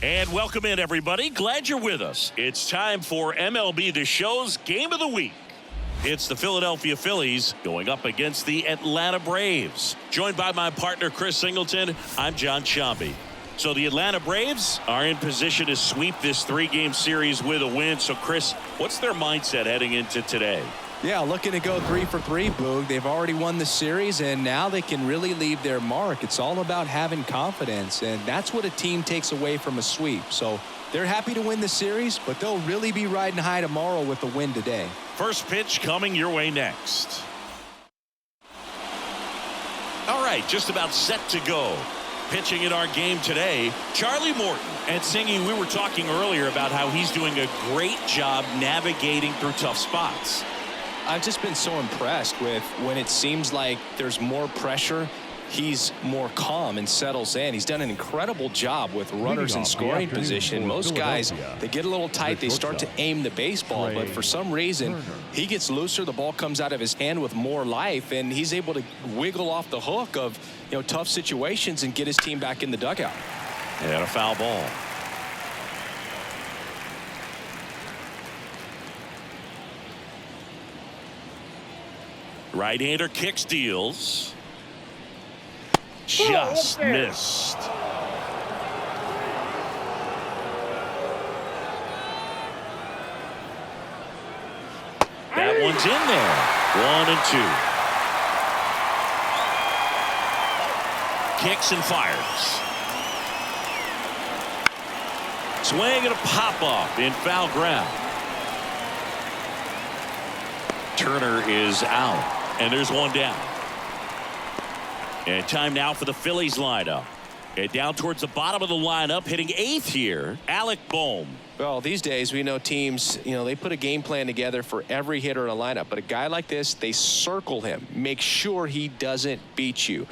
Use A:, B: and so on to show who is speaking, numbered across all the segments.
A: And welcome in, everybody. Glad you're with us. It's time for MLB The Show's Game of the Week. It's the Philadelphia Phillies going up against the Atlanta Braves. Joined by my partner, Chris Singleton, I'm John Sciambi. So the Atlanta Braves are in position to sweep this three-game series with a win. So, Chris, what's their mindset heading into today?
B: Yeah, looking to go 3 for 3, Boog. They've already won the series, and now they can really leave their mark. It's all about having confidence, and that's what a team takes away from a sweep. So they're happy to win the series, but they'll really be riding high tomorrow with the win today.
A: First pitch coming your way next. All right, just about set to go. Pitching in our game today, Charlie Morton. And Singy, we were talking earlier about how he's doing a great job navigating through tough spots.
B: I've just been so impressed with when it seems like there's more pressure, he's more calm and settles in. He's done an incredible job with runners in scoring position. Most guys, they get a little tight, they start to aim the baseball, but for some reason, he gets looser, the ball comes out of his hand with more life, and he's able to wiggle off the hook of, tough situations and get his team back in the dugout.
A: And a foul ball. Right-hander kicks, deals. Just missed. That one's in there. 1 and 2. Kicks and fires. Swing and a pop-up in foul ground. Turner is out. And there's one down. And time now for the Phillies lineup. And down towards the bottom of the lineup, hitting 8th here, Alec Bohm.
B: Well, these days we know teams, they put a game plan together for every hitter in a lineup. But a guy like this, they circle him, make sure he doesn't beat you.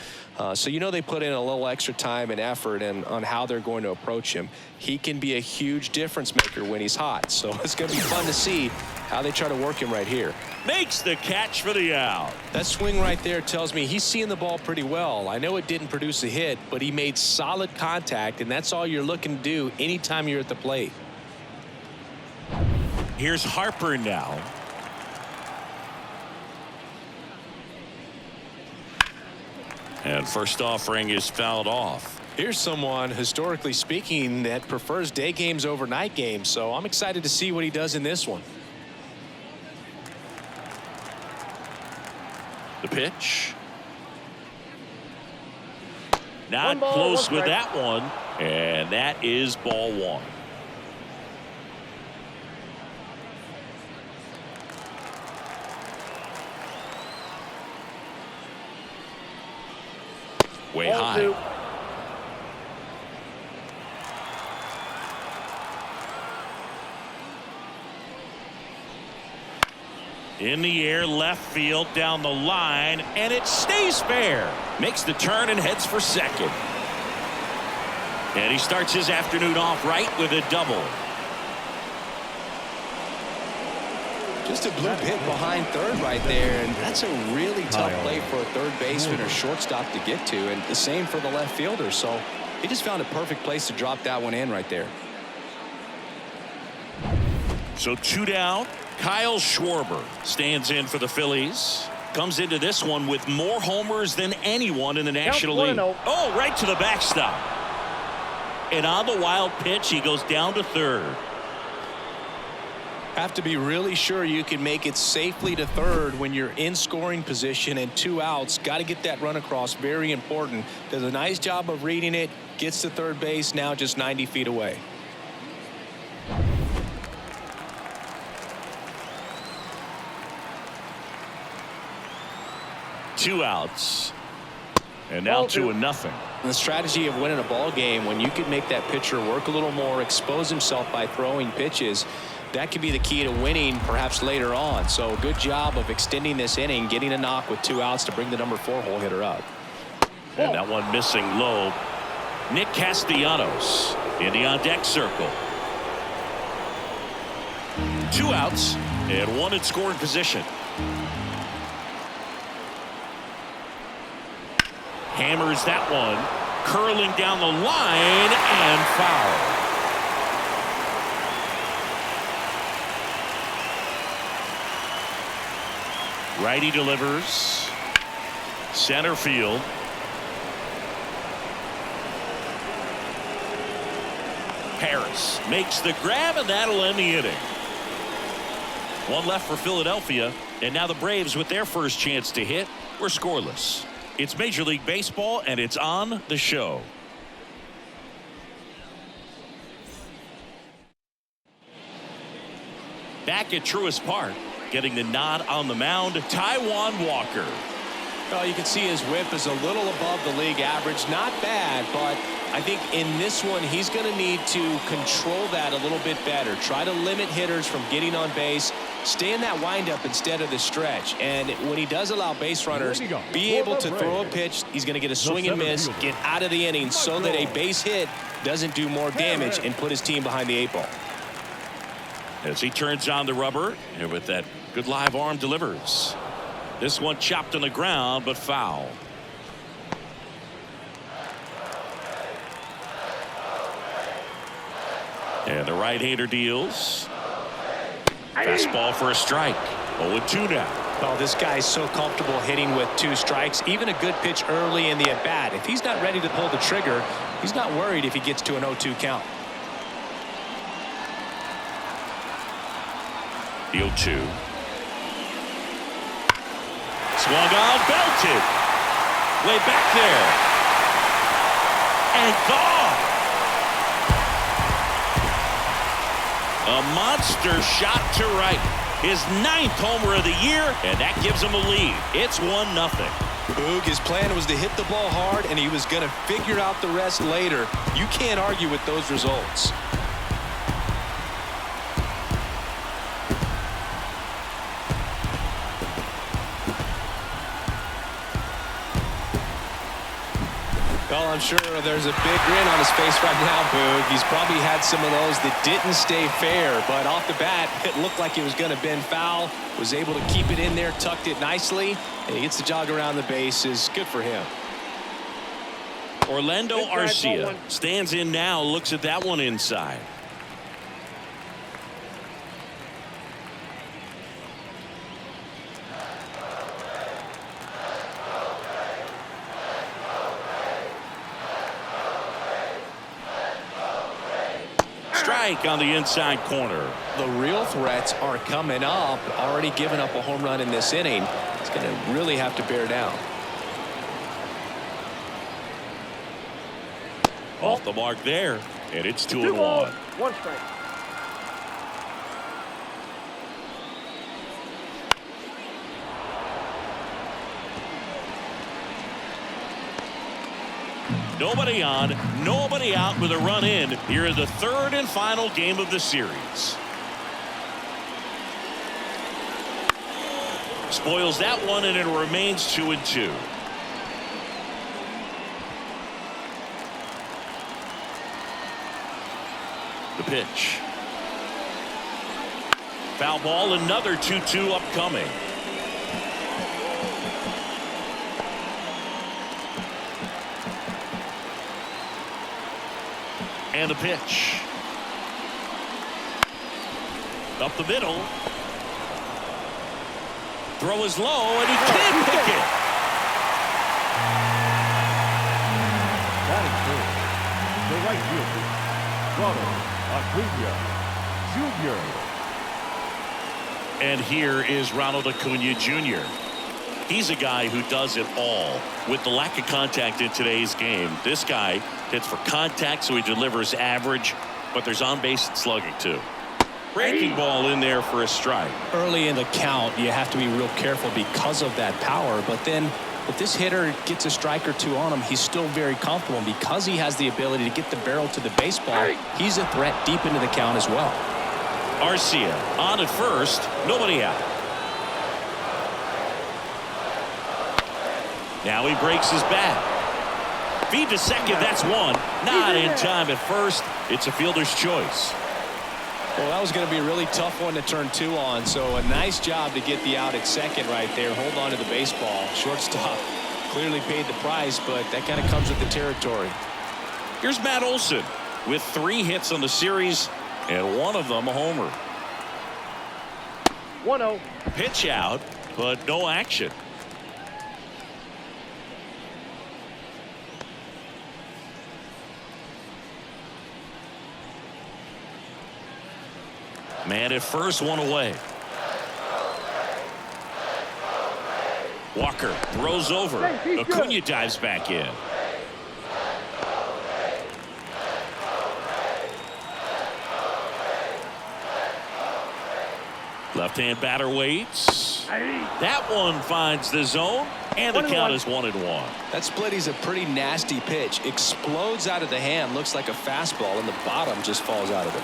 B: So they put in a little extra time and effort on how they're going to approach him. He can be a huge difference maker when he's hot. So it's going to be fun to see how they try to work him right here.
A: Makes the catch for the out.
B: That swing right there tells me he's seeing the ball pretty well. I know it didn't produce a hit, but he made solid contact, and that's all you're looking to do anytime you're at the plate.
A: Here's Harper now. And first offering is fouled off.
B: Here's someone, historically speaking, that prefers day games over night games, so I'm excited to see what he does in this one.
A: The pitch. Not close with that one, and that is ball 1. Way high. In the air, left field, down the line, and it stays fair. Makes the turn and heads for second. And he starts his afternoon off right with a double.
B: Just a bloop hit behind third right there, and that's a really tough play for a third baseman or shortstop to get to, and the same for the left fielder. So he just found a perfect place to drop that one in right there.
A: So 2 down. Kyle Schwarber stands in for the Phillies. Comes into this one with more homers than anyone in the National League. Oh, right to the backstop. And on the wild pitch, he goes down to third.
B: Have to be really sure you can make it safely to third when you're in scoring position and 2 outs. Got to get that run across. Very important. Does a nice job of reading it. Gets to third base, now just 90 feet away.
A: Two outs. And now 2-0.
B: The strategy of winning a ball game, when you can make that pitcher work a little more, expose himself by throwing pitches, that could be the key to winning perhaps later on. So good job of extending this inning, getting a knock with 2 outs to bring the number 4 hole hitter up.
A: And that one missing low. Nick Castellanos in the on-deck circle. 2 outs and 1 in scoring position. Hammers that one, curling down the line and foul. Righty delivers. Center field. Harris makes the grab, and that'll end the inning. One left for Philadelphia, and now the Braves, with their first chance to hit, were scoreless. It's Major League Baseball, and it's on the show. Back at Truist Park, getting the nod on the mound, Taijuan Walker.
B: Well, you can see his whip is a little above the league average. Not bad, but I think in this one he's going to need to control that a little bit better. Try to limit hitters from getting on base. Stay in that windup instead of the stretch. And when he does allow base runners, be able to throw a pitch. He's going to get a swing and miss, get out of the inning so that a base hit doesn't do more damage and put his team behind the 8 ball.
A: As he turns on the rubber, and with that good live arm delivers. This one chopped on the ground, but foul. And the right-hander deals. Fastball for a strike. 0-2 now.
B: Well, this guy's so comfortable hitting with 2 strikes. Even a good pitch early in the at-bat. If he's not ready to pull the trigger, he's not worried if he gets to an 0-2 count.
A: The 0-2. Swung on, belted. Way back there. And gone. A monster shot to right. His 9th homer of the year, and that gives him a lead. It's 1-0.
B: Boog, his plan was to hit the ball hard, and he was going to figure out the rest later. You can't argue with those results. Well, I'm sure there's a big grin on his face right now, Boog. He's probably had some of those that didn't stay fair, but off the bat, it looked like it was going to bend foul. Was able to keep it in there, tucked it nicely, and he gets the jog around the bases. Good for him.
A: Orlando Arcia stands in now, looks at that one inside. Strike on the inside corner.
B: The real threats are coming up. Already given up a home run in this inning. He's going to really have to bear down.
A: Off the mark there, and it's 2-1.
C: 1 strike.
A: Nobody on, nobody out with a run in here in the 3rd and final game of the series. Spoils that one, and it remains 2-2. The pitch. Foul ball, another 2-2 upcoming. And the pitch. Up the middle. Throw is low, and he can't pick it.
C: Batting third, the right fielder, Ronald Acuna Jr.
A: And here is Ronald Acuna Jr. He's a guy who does it all. With the lack of contact in today's game, this guy hits for contact, so he delivers average, but there's on-base slugging too. Breaking ball in there for a strike.
B: Early in the count, you have to be real careful because of that power, but then if this hitter gets a strike or 2 on him, he's still very comfortable, and because he has the ability to get the barrel to the baseball, he's a threat deep into the count as well.
A: Arcia on at first, nobody out. Now he breaks his bat. Feed to second, that's 1. Not in time at first. It's a fielder's choice.
B: Well, that was going to be a really tough one to turn 2 on, so a nice job to get the out at second right there. Hold on to the baseball. Shortstop clearly paid the price, but that kind of comes with the territory.
A: Here's Matt Olson with 3 hits on the series, and one of them a homer.
C: 1-0.
A: Pitch out, but no action. Man at first, one away. Walker throws over. Acuna dives back in. Left-hand batter waits. That one finds the zone, and the count is 1-1.
B: That split is a pretty nasty pitch. Explodes out of the hand. Looks like a fastball, and the bottom just falls out of it.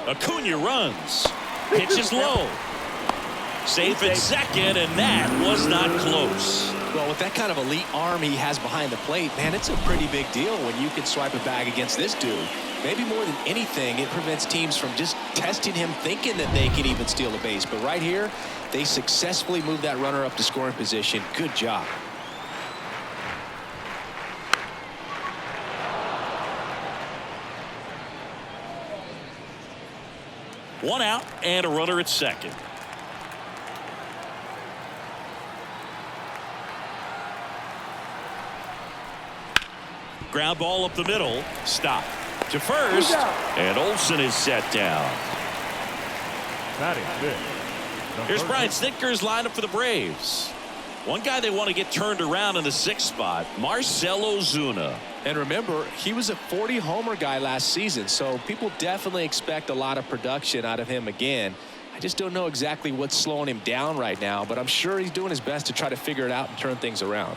A: Acuna runs. Pitch is low. Safe at second, and that was not close.
B: Well, with that kind of elite arm he has behind the plate, man, it's a pretty big deal when you can swipe a bag against this dude. Maybe more than anything, it prevents teams from just testing him thinking that they can even steal a base. But right here, they successfully moved that runner up to scoring position. Good job.
A: One out and a runner at second. Ground ball up the middle. Stop to first, and Olsen is set down.
C: Batting fifth.
A: Here's Brian Snitker's lineup for the Braves. One guy they want to get turned around in the 6th spot, Marcell Ozuna.
B: And remember, he was a 40-homer guy last season, so people definitely expect a lot of production out of him again. I just don't know exactly what's slowing him down right now, but I'm sure he's doing his best to try to figure it out and turn things around.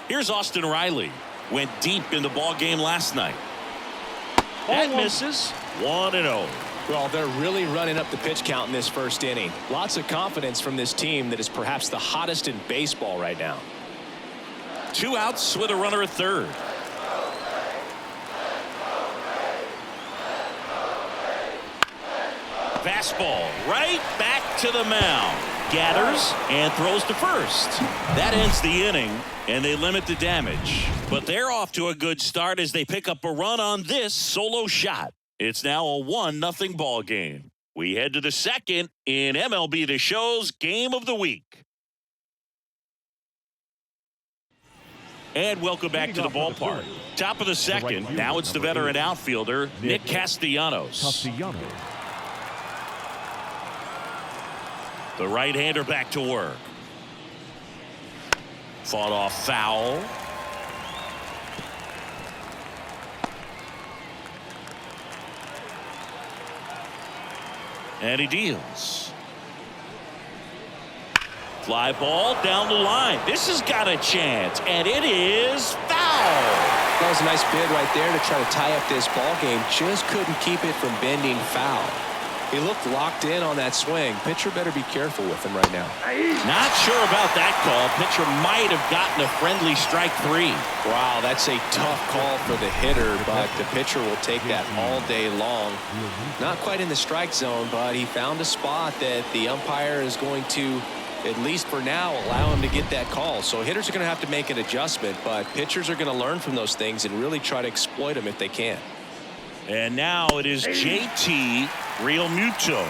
A: Here's Austin Riley. Went deep in the ball game last night. That misses. 1-0.
B: Well, they're really running up the pitch count in this first inning. Lots of confidence from this team that is perhaps the hottest in baseball right now.
A: 2 outs with a runner at third. Fastball right back to the mound. Gathers and throws to first. That ends the inning, and they limit the damage. But they're off to a good start as they pick up a run on this solo shot. It's now a 1-0 ball game. We head to the second in MLB The Show's Game of the Week. And welcome back to the ballpark. Top of the second. Now it's the veteran outfielder, Nick Castellanos. The right-hander back to work. Fought off foul. And he deals. Fly ball down the line. This has got a chance, and it is foul.
B: That was a nice bid right there to try to tie up this ball game. Just couldn't keep it from bending foul. He looked locked in on that swing. Pitcher better be careful with him right now.
A: Not sure about that call. Pitcher might have gotten a friendly strike 3.
B: Wow, that's a tough call for the hitter, but the pitcher will take that all day long. Not quite in the strike zone, but he found a spot that the umpire is going to, at least for now, allow him to get that call. So hitters are going to have to make an adjustment, but pitchers are going to learn from those things and really try to exploit them if they can.
A: And now it is JT Realmuto.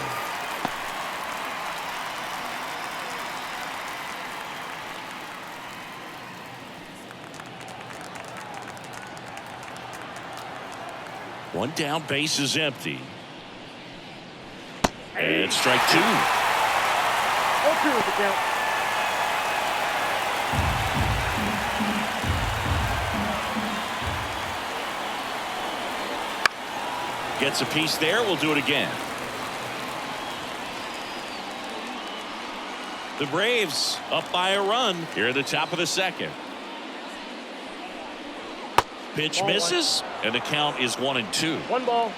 A: One down, base is empty. And strike 2.
D: 0-2 with the count.
A: Gets a piece there. We'll do it again. The Braves up by a run here at the top of the second. Pitch misses, and the count is 1-2.
D: 1 ball,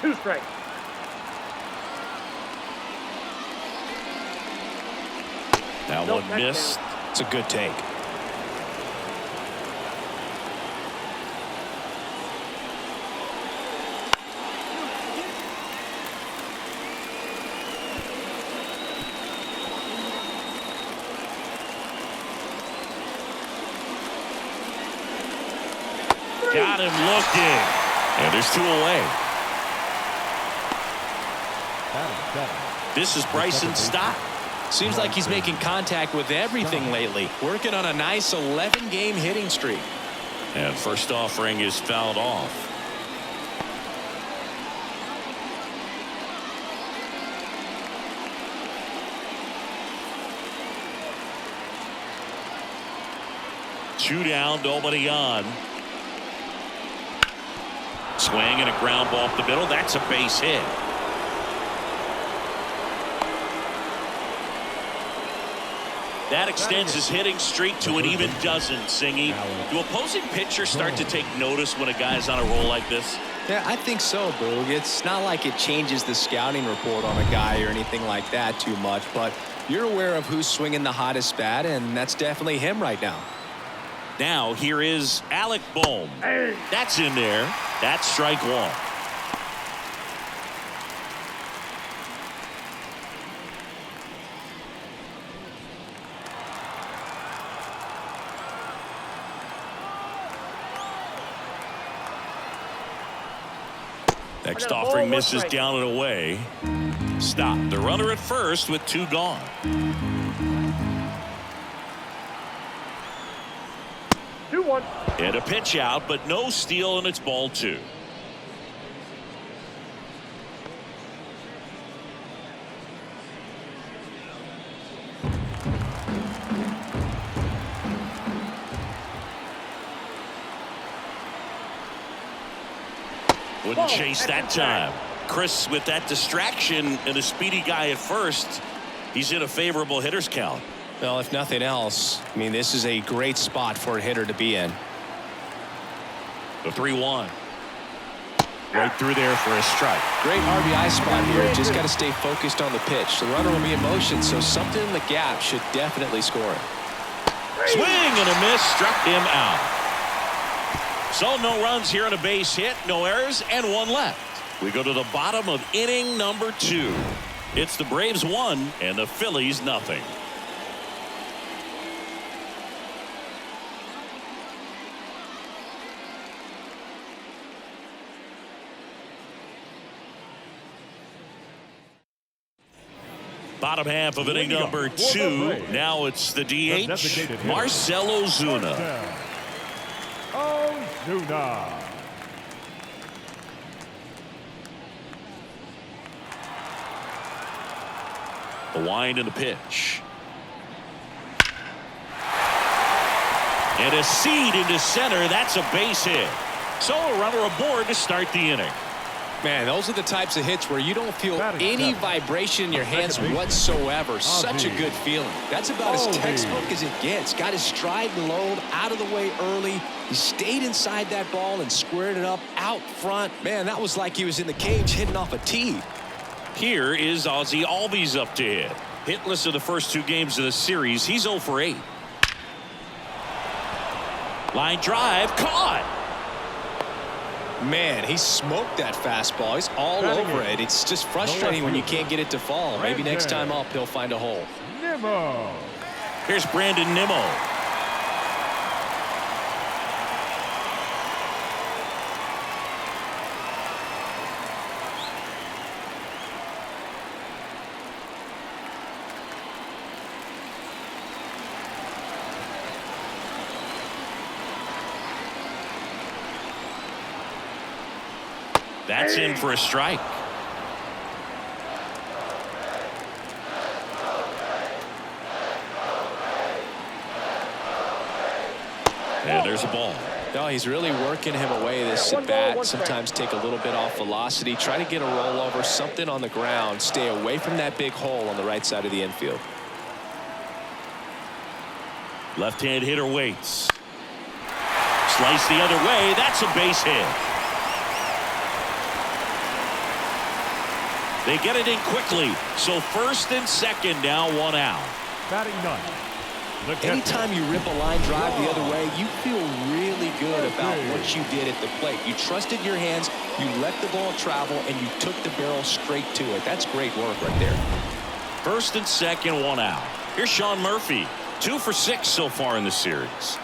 D: 2 strikes.
A: Now one missed.
B: It's a good take.
A: Got him looking. And there's 2 away. This is Bryson Stott.
B: Seems like he's making contact with everything lately. Working on a nice 11-game hitting streak.
A: And first offering is fouled off. Two down, nobody on. Swing and a ground ball up the middle. That's a base hit. That extends his hitting streak to an even dozen, Singy. Do opposing pitchers start to take notice when a guy's on a roll like this?
B: Yeah, I think so, Boog. It's not like it changes the scouting report on a guy or anything like that too much, but you're aware of who's swinging the hottest bat, and that's definitely him right now.
A: Now here is Alec Bohm. That's in there. That's strike 1. Next offering misses down and away. Stop. The runner at first with 2 gone. And a pitch out, but no steal, and it's ball 2. Wouldn't chase that time. Chris, with that distraction and a speedy guy at first, he's in a favorable hitter's count.
B: Well, if nothing else, I mean, this is a great spot for a hitter to be in.
A: The 3-1. Right through there for a strike.
B: Great RBI spot here. Just got to stay focused on the pitch. The runner will be in motion, so something in the gap should definitely score it.
A: Swing and a miss, struck him out. So no runs here on a base hit, no errors, and 1 left. We go to the bottom of inning number 2. It's the Braves 1 and the Phillies nothing. Bottom half of inning number 2. Now it's the DH, Marcell Ozuna. The wind and the pitch. And a seed into center. That's a base hit. So a runner aboard to start the inning.
B: Man, those are the types of hits where you don't feel any vibration in your hands whatsoever. Such a good feeling. That's about as textbook as it gets. Got his stride and load out of the way early. He stayed inside that ball and squared it up out front. Man, that was like he was in the cage hitting off a tee.
A: Here is Ozzie Albies up to hit. Hitless in the first 2 games of the series. He's 0 for 8. Line drive, caught.
B: Man, he smoked that fastball. He's all over it. It's just frustrating when you can't get it to fall. Maybe next time up he'll find a hole.
A: Here's Brandon Nimmo. That's in for a strike. And there's a ball.
B: No, he's really working him away this at bat. Sometimes take a little bit off velocity. Try to get a rollover, something on the ground. Stay away from that big hole on the right side of the infield.
A: Left-hand hitter waits. Slice the other way. That's a base hit. They get it in quickly. So first and second now, 1 out.
C: Batting 9.
B: Anytime you rip a line drive the other way, you feel really good about what you did at the plate. You trusted your hands, you let the ball travel, and you took the barrel straight to it. That's great work right there.
A: First and second, 1 out. Here's Sean Murphy. 2 for 6 so far in the series.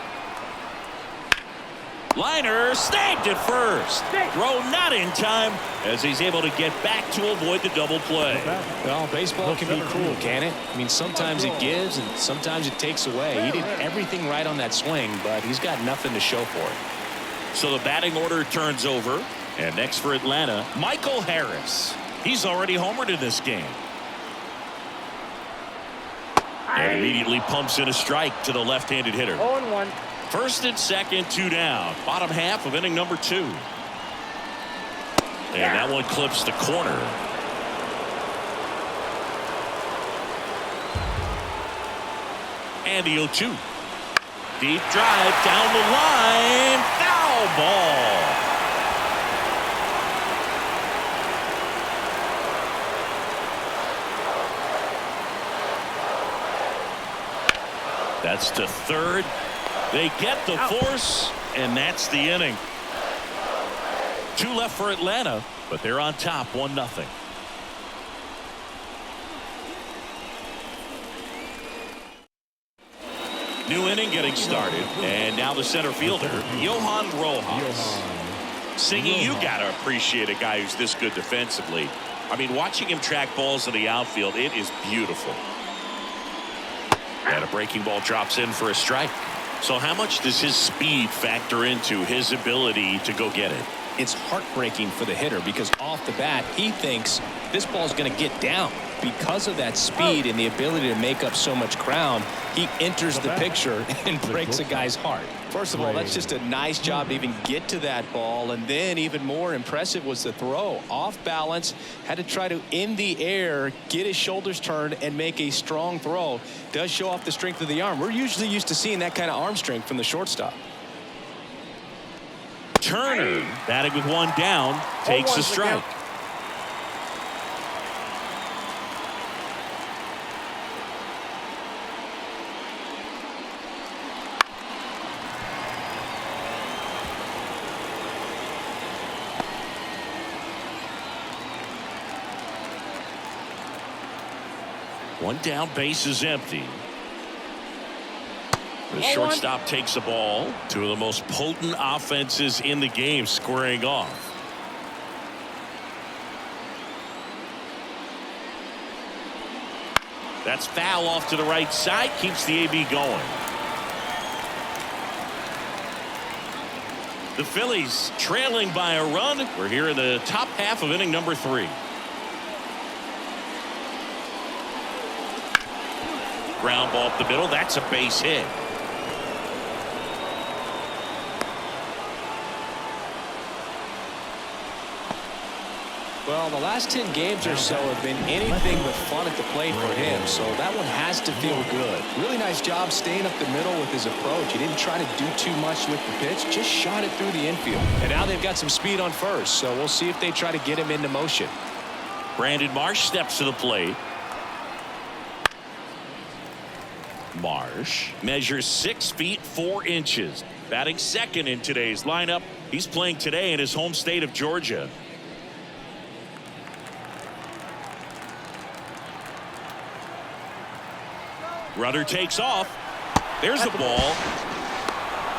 A: Liner snagged at first. Throw not in time as he's able to get back to avoid the double play.
B: Well, baseball can be cruel, can it? I mean, sometimes it gives and sometimes it takes away. He did everything right on that swing, but he's got nothing to show for it.
A: So the batting order turns over. And next for Atlanta, Michael Harris. He's already homered in this game. And immediately pumps in a strike to the left-handed hitter.
D: 0-1.
A: First and second, 2 down. Bottom half of inning number 2. And that one clips the corner. And the 0-2. Deep drive down the line. Foul ball. That's to third. They get the force, and that's the inning. 2 left for Atlanta, but they're on top 1-0. New inning getting started, and now the center fielder, Johan Rojas. Singy, you gotta appreciate a guy who's this good defensively. I mean, watching him track balls in the outfield, it is beautiful. And a breaking ball drops in for a strike. So how much does his speed factor into his ability to go get it?
B: It's heartbreaking for the hitter because off the bat he thinks this ball is going to get down. Because of that speed and the ability to make up so much ground, he enters the picture and breaks a guy's heart. First of all, that's just a nice job to even get to that ball, and then even more impressive was the throw. Off balance, had to try to in the air get his shoulders turned and make a strong throw. Does show off the strength of the arm. We're usually used to seeing that kind of arm strength from the shortstop.
A: Turner batting with 1 down takes a strike. One down, base is empty. The shortstop takes the ball. 2 of the most potent offenses in the game squaring off. That's foul off to the right side. Keeps the AB going. The Phillies trailing by a run. We're here in the top half of inning number 3. Ground ball up the middle. That's a base hit.
B: Well, the last 10 games or so have been anything but fun at the plate for him, so that one has to feel good. Really nice job staying up the middle with his approach. He didn't try to do too much with the pitch, just shot it through the infield. And now they've got some speed on first, so we'll see if they try to get him into motion.
A: Brandon Marsh steps to the plate. Marsh measures 6 feet 4 inches. Batting second in today's lineup. He's playing today in his home state of Georgia. Runner takes off. There's the ball.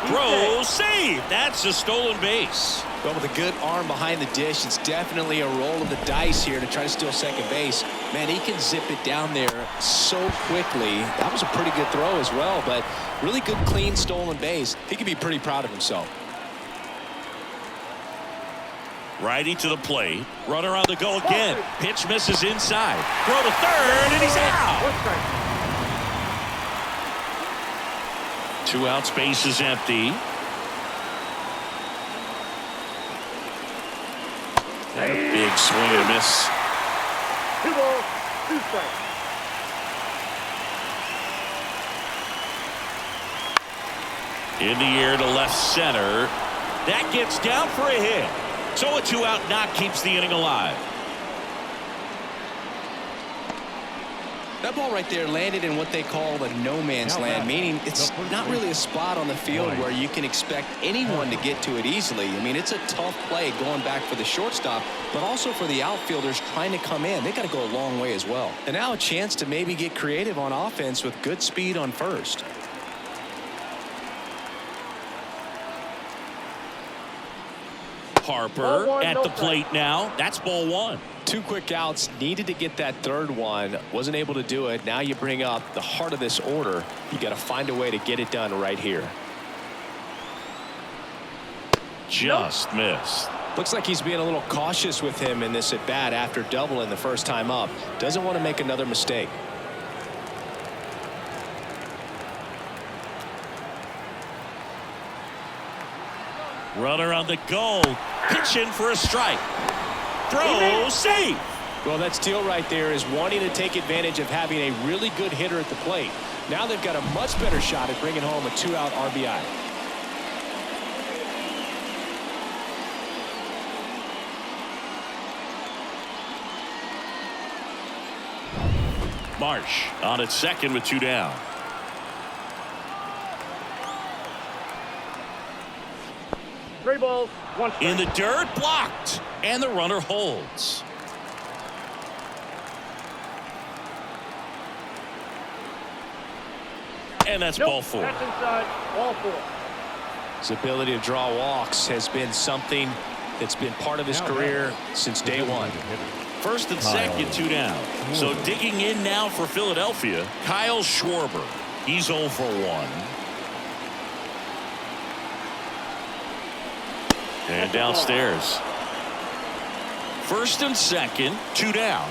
A: Throw, save. That's a stolen base.
B: Well, with a good arm behind the dish, it's definitely a roll of the dice here to try to steal second base. Man, he can zip it down there so quickly. That was a pretty good throw as well, but really good, clean, stolen base. He can be pretty proud of himself.
A: Righty to the plate. Runner on the go again. Pitch misses inside. Throw to third, and he's out. 2 outs, base is empty. And a big swing and a miss.
D: 2 balls, 2 strikes.
A: In the air to left center. That gets down for a hit. So a 2-out knock keeps the inning alive.
B: That ball right there landed in what they call the no man's land, meaning it's not really a spot on the field where you can expect anyone to get to it easily. I mean, it's a tough play going back for the shortstop, but also for the outfielders trying to come in. They got to go a long way as well. And now a chance to maybe get creative on offense with good speed on first.
A: Harper at the plate now. That's ball one.
B: 2 quick outs, needed to get that third one, wasn't able to do it. Now you bring up the heart of this order. You got to find a way to get it done right here.
A: Just missed.
B: Looks like he's being a little cautious with him in this at bat after doubling the first time up. Doesn't want to make another mistake.
A: Runner on the go. Pitch in for a strike. Throw, safe.
B: Well, that steal right there is wanting to take advantage of having a really good hitter at the plate. Now they've got a much better shot at bringing home a 2-out RBI.
A: Marsh on at second with 2 down.
D: Three balls, one strike.
A: In the dirt, blocked, and the runner holds. And that's ball 4.
D: That's inside, ball 4.
B: His ability to draw walks has been something that's been part of his career since day one.
A: First and second, 2 down. So digging in now for Philadelphia, Kyle Schwarber. He's 0 for 1. And downstairs. First and second, 2 down.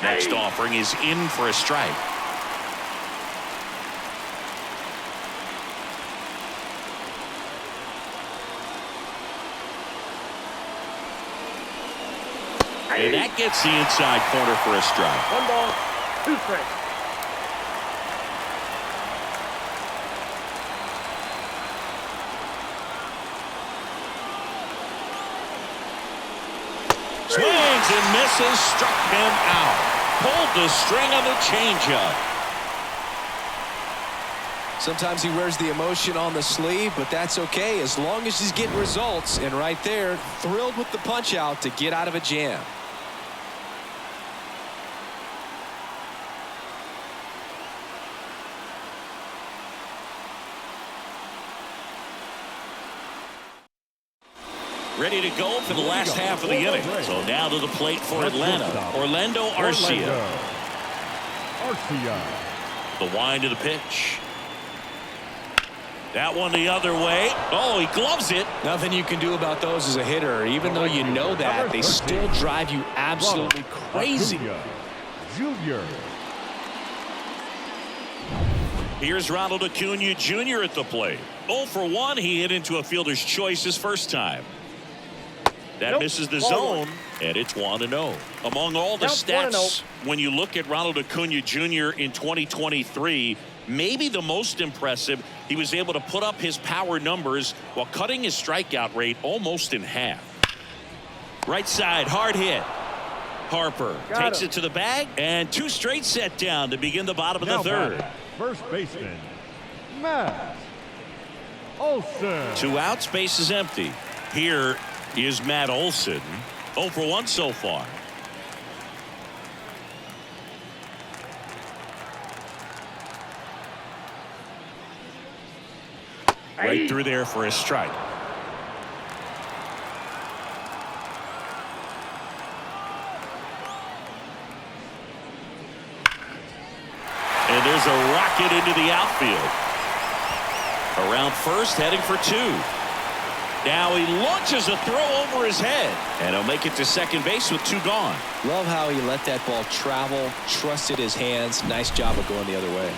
A: Next offering is in for a strike. And that gets the inside corner for a strike.
D: 1 ball, 2 strikes.
A: Swings and misses, struck him out. Pulled the string on the changeup.
B: Sometimes he wears the emotion on the sleeve, but that's okay as long as he's getting results. And right there, thrilled with the punch out to get out of a jam.
A: Ready to go for the last half of the inning. So now to the plate for Atlanta. Orlando Arcia. The wind of the pitch. That one the other way. Oh, he gloves it.
B: Nothing you can do about those as a hitter. Even though you know that, they still drive you absolutely crazy.
C: Junior.
A: Here's Ronald Acuna Jr. at the plate. 0 for 1. He hit into a fielder's choice his first time. That misses the zone, and it's 1-0. Among all the stats, when you look at Ronald Acuna Jr. in 2023, maybe the most impressive, he was able to put up his power numbers while cutting his strikeout rate almost in half. Right side, hard hit. Harper takes it to the bag, and 2 straight set down to begin the bottom of the third.
C: First baseman, Matt Olson.
A: 2 outs, base is empty. Here is Matt Olson. 0 for 1 so far. Right through there for a strike. And there's a rocket into the outfield. Around first, heading for 2. Now he launches a throw over his head, and he'll make it to second base with 2 gone.
B: Love how he let that ball travel, trusted his hands. Nice job of going the other way.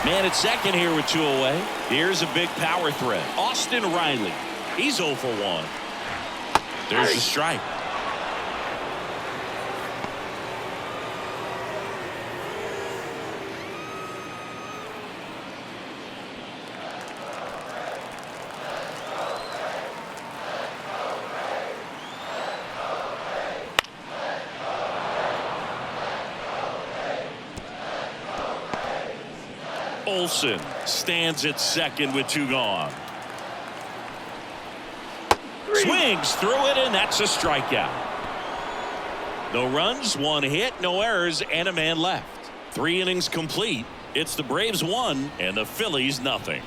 A: Man at second here with 2 away. Here's a big power threat. Austin Riley. He's 0 for 1. There's the strike. Olson stands at second with 2 gone. Swings through it, and that's a strikeout. No runs, 1 hit, no errors, and a man left. 3 innings complete. It's the Braves 1 and the Phillies nothing.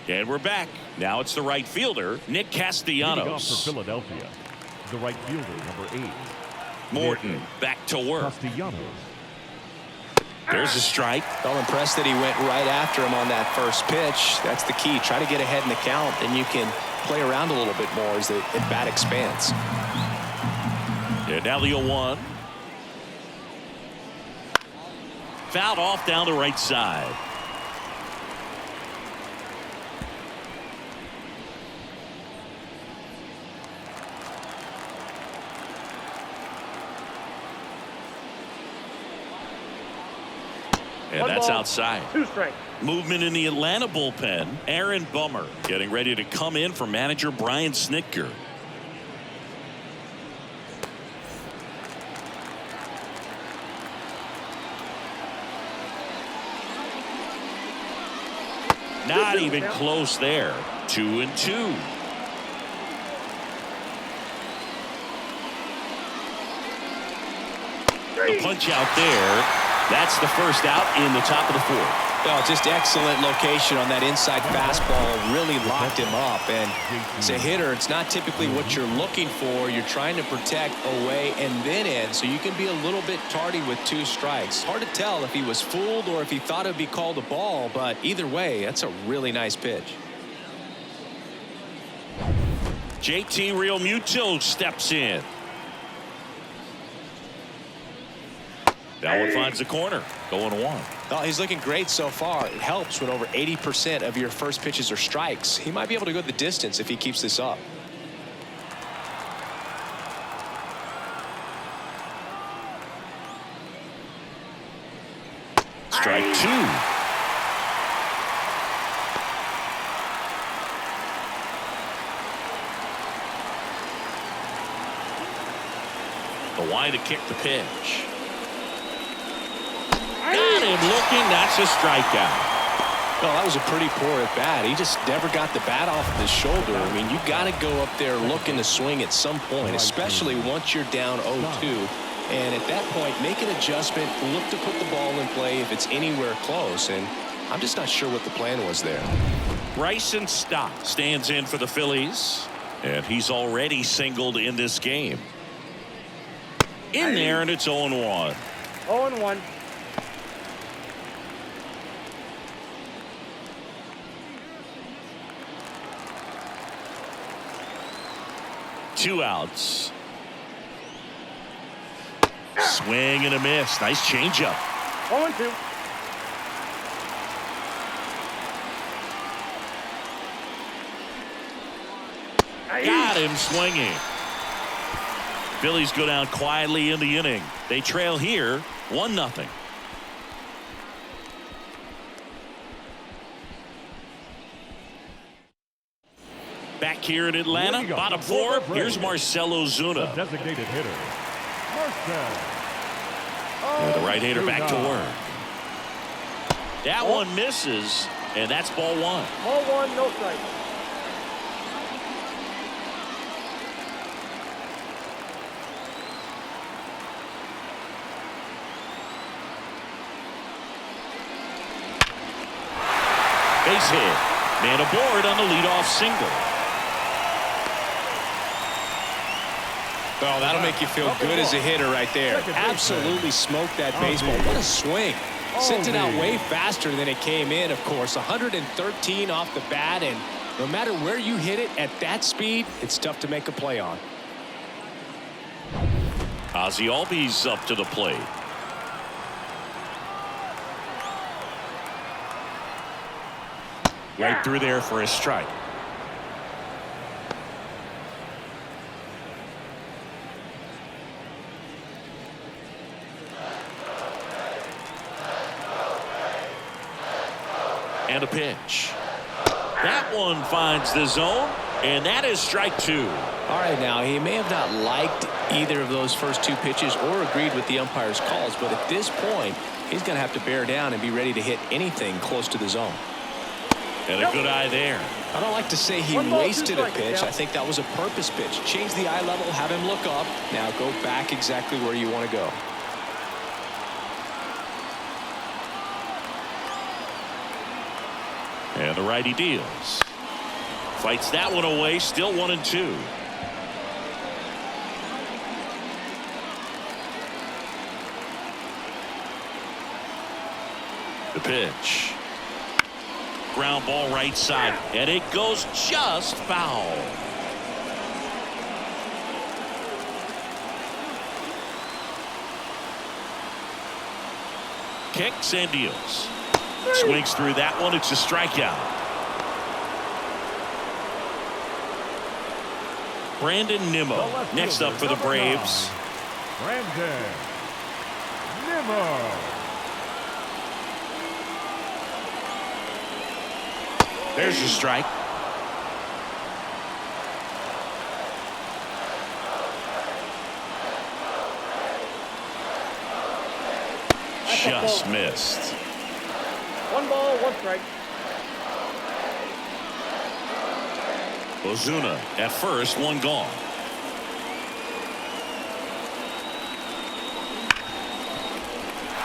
A: And we're back. Now it's the right fielder, Nick
C: Leading off
A: Castellanos.
C: for Philadelphia, the right fielder, number 8.
A: Morton back to work.
C: Castellanos.
A: There's a strike.
B: Felt impressed that he went right after him on that first pitch. That's the key. Try to get ahead in the count, and you can play around a little bit more as the at-bat expands.
A: And now the 0-1. Fouled off down the right side. And that's outside.
D: 2 strikes.
A: Movement in the Atlanta bullpen. Aaron Bummer getting ready to come in for manager Brian Snitker. Not even close there. 2-2. The punch out there. That's the first out in the top of the 4th.
B: Oh, just excellent location on that inside fastball. Really locked him up. And as a hitter, it's not typically what you're looking for. You're trying to protect away and then in, so you can be a little bit tardy with 2 strikes. Hard to tell if he was fooled or if he thought it would be called a ball, but either way, that's a really nice pitch.
A: JT Realmuto steps in. That one finds the corner. Going 1.
B: Oh, he's looking great so far. It helps when over 80% of your first pitches are strikes. He might be able to go the distance if he keeps this up.
A: Strike 2. The wide to kick the pitch. Got him looking. That's a strikeout.
B: Well, that was a pretty poor at bat. He just never got the bat off of his shoulder. I mean, you got to go up there looking to swing at some point, especially once you're down 0-2. And at that point, make an adjustment, look to put the ball in play if it's anywhere close. And I'm just not sure what the plan was there.
A: Bryson Stott stands in for the Phillies, and he's already singled in this game. In there, and it's 0-1.
D: 0-1.
A: Two outs. Swing and a miss. Nice changeup.
D: 0-2.
A: Got him swinging. Phillies go down quietly in the inning. They trail here 1-0. Back here in Atlanta, bottom 4. Here's Marcell Ozuna.
C: The designated hitter, Marcell.
A: And the right-hander back to work. That one misses, and that's ball 1.
D: Ball 1, no strike.
A: Base hit. Man aboard on the leadoff single.
B: Well, that'll make you feel good as a hitter right there. Absolutely smoked that baseball. What a swing. Sent it out way faster than it came in, of course. 113 off the bat, and no matter where you hit it at that speed, it's tough to make a play on.
A: Ozzie Albies up to the plate. Right through there for a strike. And a pitch. That one finds the zone, and that is strike 2.
B: All right, now, he may have not liked either of those first two pitches or agreed with the umpire's calls, but at this point, he's going to have to bear down and be ready to hit anything close to the zone.
A: And a good eye there.
B: I don't like to say he wasted a pitch. I think that was a purpose pitch. Change the eye level, have him look up. Now go back exactly where you want to go.
A: And the righty deals. Fights that one away. Still 1-2. The pitch. Ground ball right side. And it goes just foul. Kicks and deals. Swings through that one. It's a strikeout. Brandon Nimmo next up for the Braves.
C: Brandon Nimmo.
A: There's your strike. Just missed.
D: 1 ball, 1 strike.
A: Ozuna at first, 1 gone.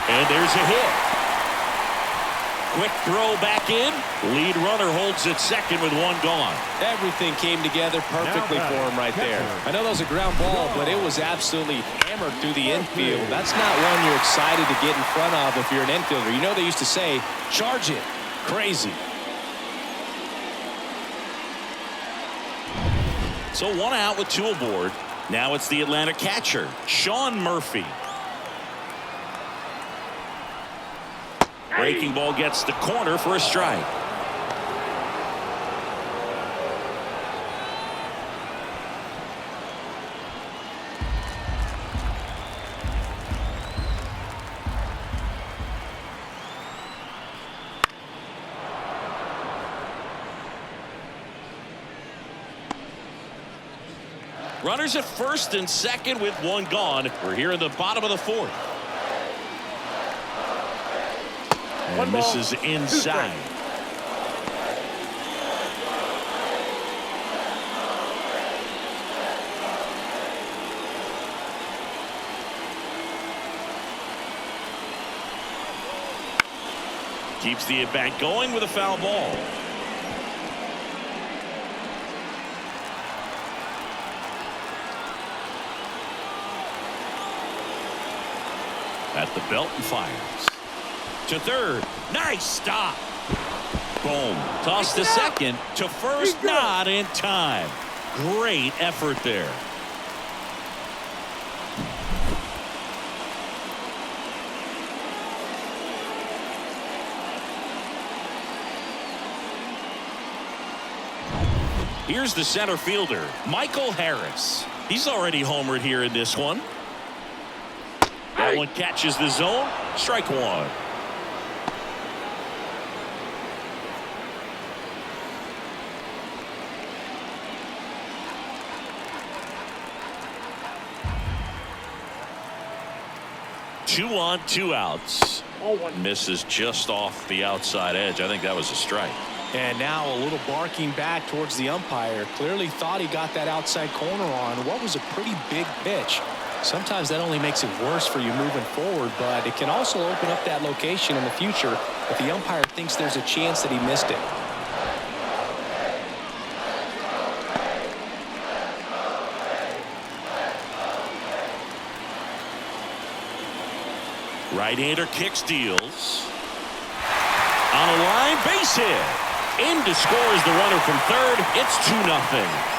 A: And there's a hit. Quick throw back in. Lead runner holds it second with 1 gone.
B: Everything came together perfectly for him right there. I know that was a ground ball, but it was absolutely hammered through the infield. That's not one you're excited to get in front of if you're an infielder. You know they used to say, charge it. Crazy.
A: So 1 out with 2 aboard. Now it's the Atlanta catcher, Sean Murphy. Breaking ball gets the corner for a strike. Runners at first and second with 1 gone. We're here in the bottom of the 4th. And this is inside. Keeps the at-bat going with a foul ball. At the belt and fires. To third. Nice stop. Boom. Toss to second. To first. Not in time. Great effort there. Here's the center fielder, Michael Harris. He's already homered here in this one. That one catches the zone. Strike 1. Two on, 2 outs. Misses just off the outside edge. I think that was a strike.
B: And now a little barking back towards the umpire. Clearly thought he got that outside corner on what was a pretty big pitch. Sometimes that only makes it worse for you moving forward, but it can also open up that location in the future if the umpire thinks there's a chance that he missed it.
A: Right-hander kicks, deals. On a line, base hit. In to score is the runner from third. It's 2-0.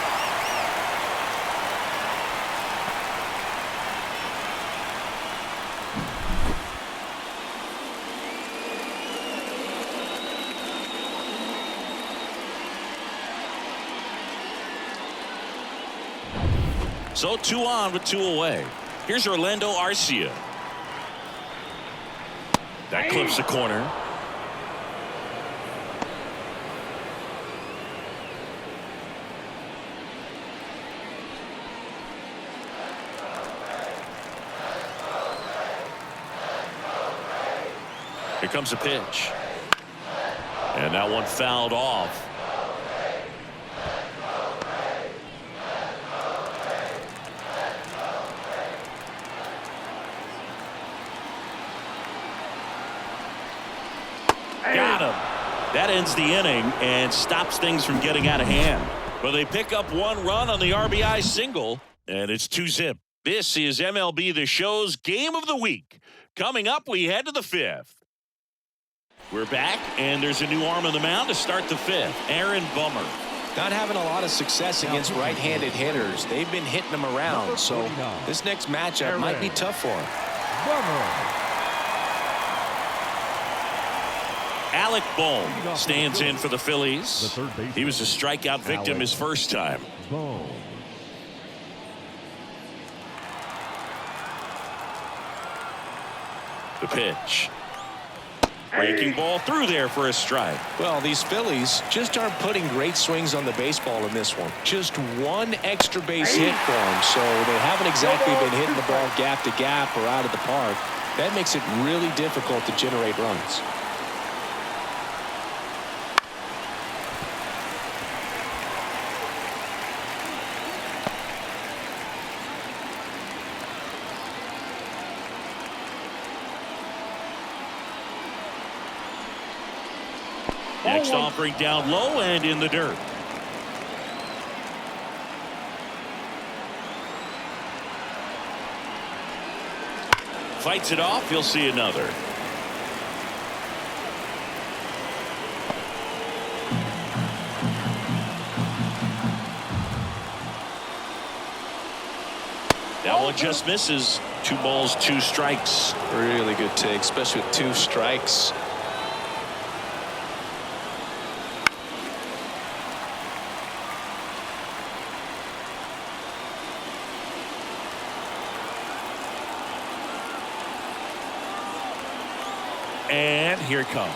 A: So 2 on with 2 away. Here's Orlando Arcia. That clips the corner. Here comes a pitch. And that one fouled off. Got him. That ends the inning and stops things from getting out of hand. But they pick up one run on the RBI single, and it's 2-zip. This is MLB The Show's Game of the Week. Coming up, we head to the 5th. We're back, and there's a new arm on the mound to start the 5th. Aaron Bummer.
B: Not having a lot of success against right-handed hitters. They've been hitting them around, so this next matchup might be tough for him.
A: Alec Bohm stands in for the Phillies. He was a strikeout victim his first time. The pitch. Breaking ball through there for a strike.
B: Well, these Phillies just aren't putting great swings on the baseball in this one. Just one extra base hit for them, so they haven't exactly been hitting the ball gap to gap or out of the park. That makes it really difficult to generate runs.
A: Next offering down low and in the dirt. Fights it off. He'll see another. That one just misses. 2 balls, 2 strikes.
B: Really good take, especially with 2 strikes.
A: And here it comes.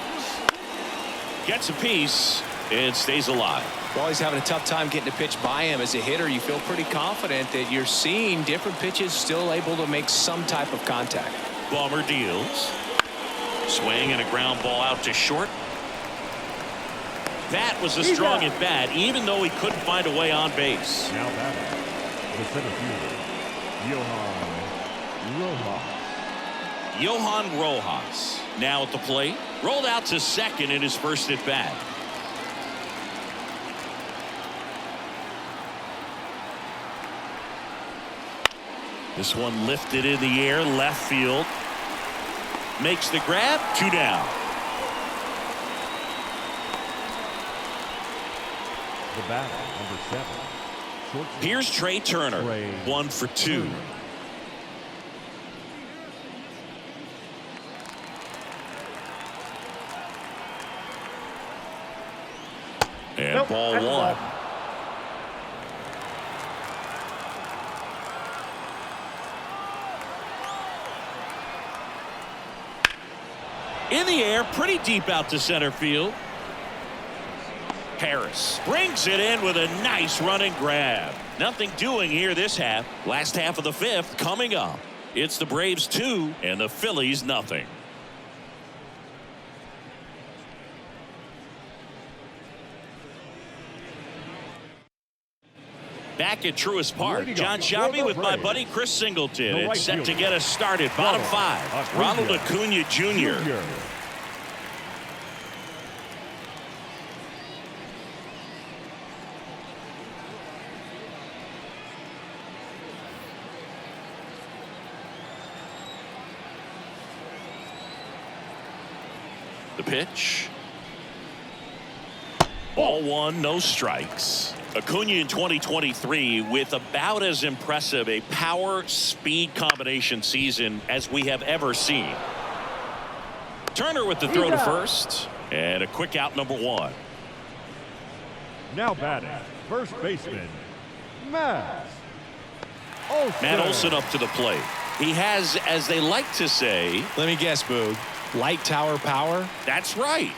A: Gets a piece and stays alive.
B: Well, he's having a tough time getting a pitch by him. As a hitter, you feel pretty confident that you're seeing different pitches still able to make some type of contact.
A: Bummer deals. Swing and a ground ball out to short. That was a strong at bat, even though he couldn't find a way on base.
C: Now batting, the center fielder,
A: Johan Rojas now at the plate. Rolled out to second in his first at bat. This one lifted in the air, left field. Makes the grab, 2 down.
C: The batter, number 7.
A: Here's Trey Turner, 1 for 2. And ball 1. In the air, pretty deep out to center field. Harris brings it in with a nice running grab. Nothing doing here this half. Last half of the 5th coming up. It's the Braves 2 and the Phillies nothing. Back at Truist Park, John Shelby with my buddy Chris Singleton. It's set to get us started. Bottom 5, Ronald Acuna Jr. The pitch. Ball 1, no strikes. Acuna in 2023 with about as impressive a power speed combination season as we have ever seen. Turner with the throw to first and a quick out, number 1.
C: Now batting, first baseman, Matt
A: Olson up to the plate. He has, as they like to say,
B: let me guess, Boog, light tower power.
A: That's right.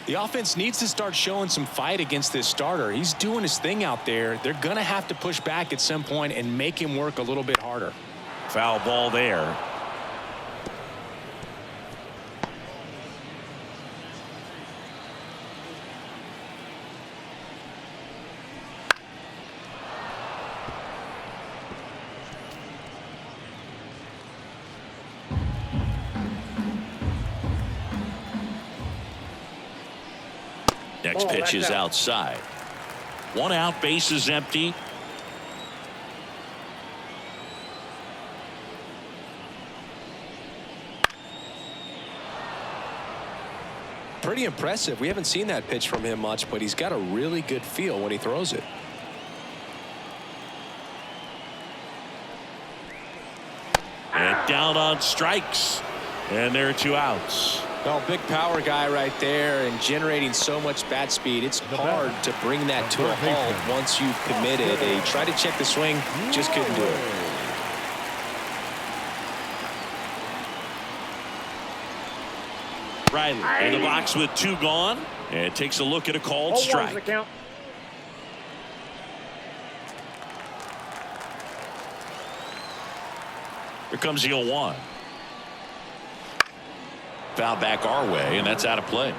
B: The offense needs to start showing some fight against this starter. He's doing his thing out there. They're going to have to push back at some point and make him work a little bit harder.
A: Foul ball there. Next pitch is outside. 1 out, base is empty.
B: Pretty impressive. We haven't seen that pitch from him much, but he's got a really good feel when he throws it.
A: And down on strikes. And there are 2 outs.
B: Well, big power guy right there and generating so much bat speed. It's hard to bring that to a halt once you've committed. They tried to check the swing, just couldn't do it.
A: Riley in the box with 2 gone. And takes a look at a called strike. Here comes the 0-1. Foul back our way, and that's out of play.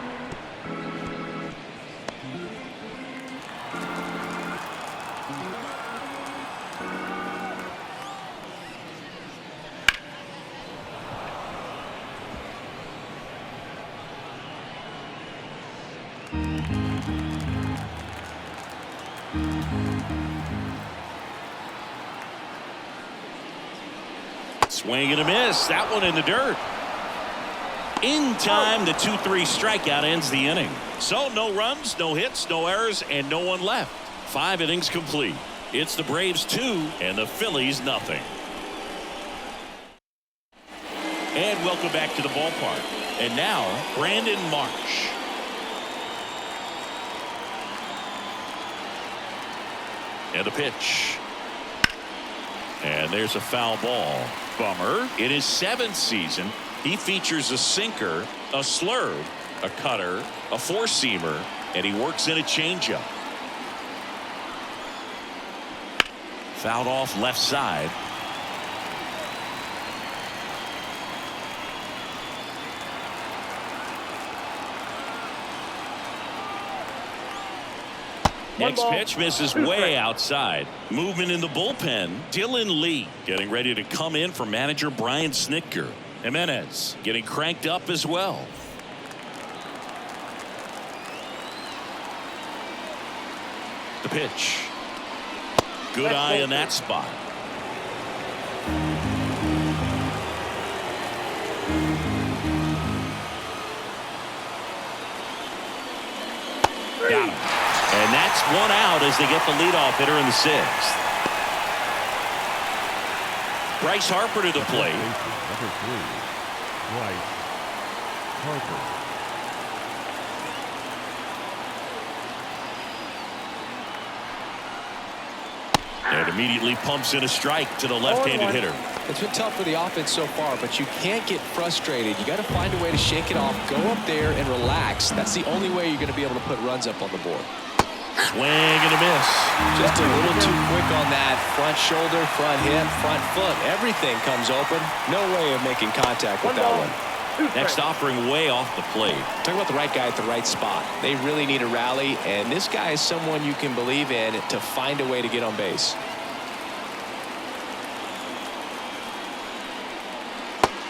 A: Swing and a miss. That one in the dirt. In time, the 2-3 strikeout ends the inning. So no runs, no hits, no errors, and no one left. 5 innings complete. It's the Braves 2 and the Phillies nothing. And welcome back to the ballpark. And now, Brandon Marsh. And the pitch. And there's a foul ball. Bummer. In his 7th season, he features a sinker, a slurve, a cutter, a 4-seamer, and he works in a changeup. Fouled off left side. Next pitch misses way outside. Movement in the bullpen. Dylan Lee getting ready to come in for manager Brian Snitker. Jimenez getting cranked up as well. The pitch. Good eye in that spot. Got him. And that's 1 out as they get the leadoff hitter in the 6th. Bryce Harper to the plate.
C: Number 3, Bryce Harper.
A: And immediately pumps in a strike to the left-handed hitter.
B: It's been tough for the offense so far, but you can't get frustrated. You got to find a way to shake it off, go up there and relax. That's the only way you're going to be able to put runs up on the board.
A: Swing and a miss.
B: Just a little too quick on that front shoulder, front hip, front foot. Everything comes open. No way of making contact with that one.
A: Next offering way off the plate.
B: Talk about the right guy at the right spot. They really need a rally, and this guy is someone you can believe in to find a way to get on base.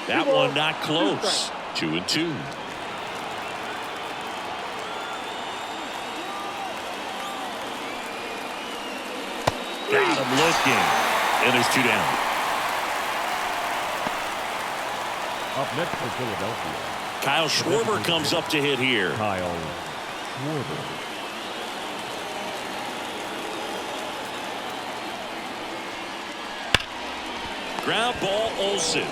A: That one not close. 2-2. Got him looking. And there's 2 down.
C: Up next for Philadelphia,
A: Kyle Schwarber comes up to hit here.
C: Kyle Schwarber.
A: Ground ball, Olsen.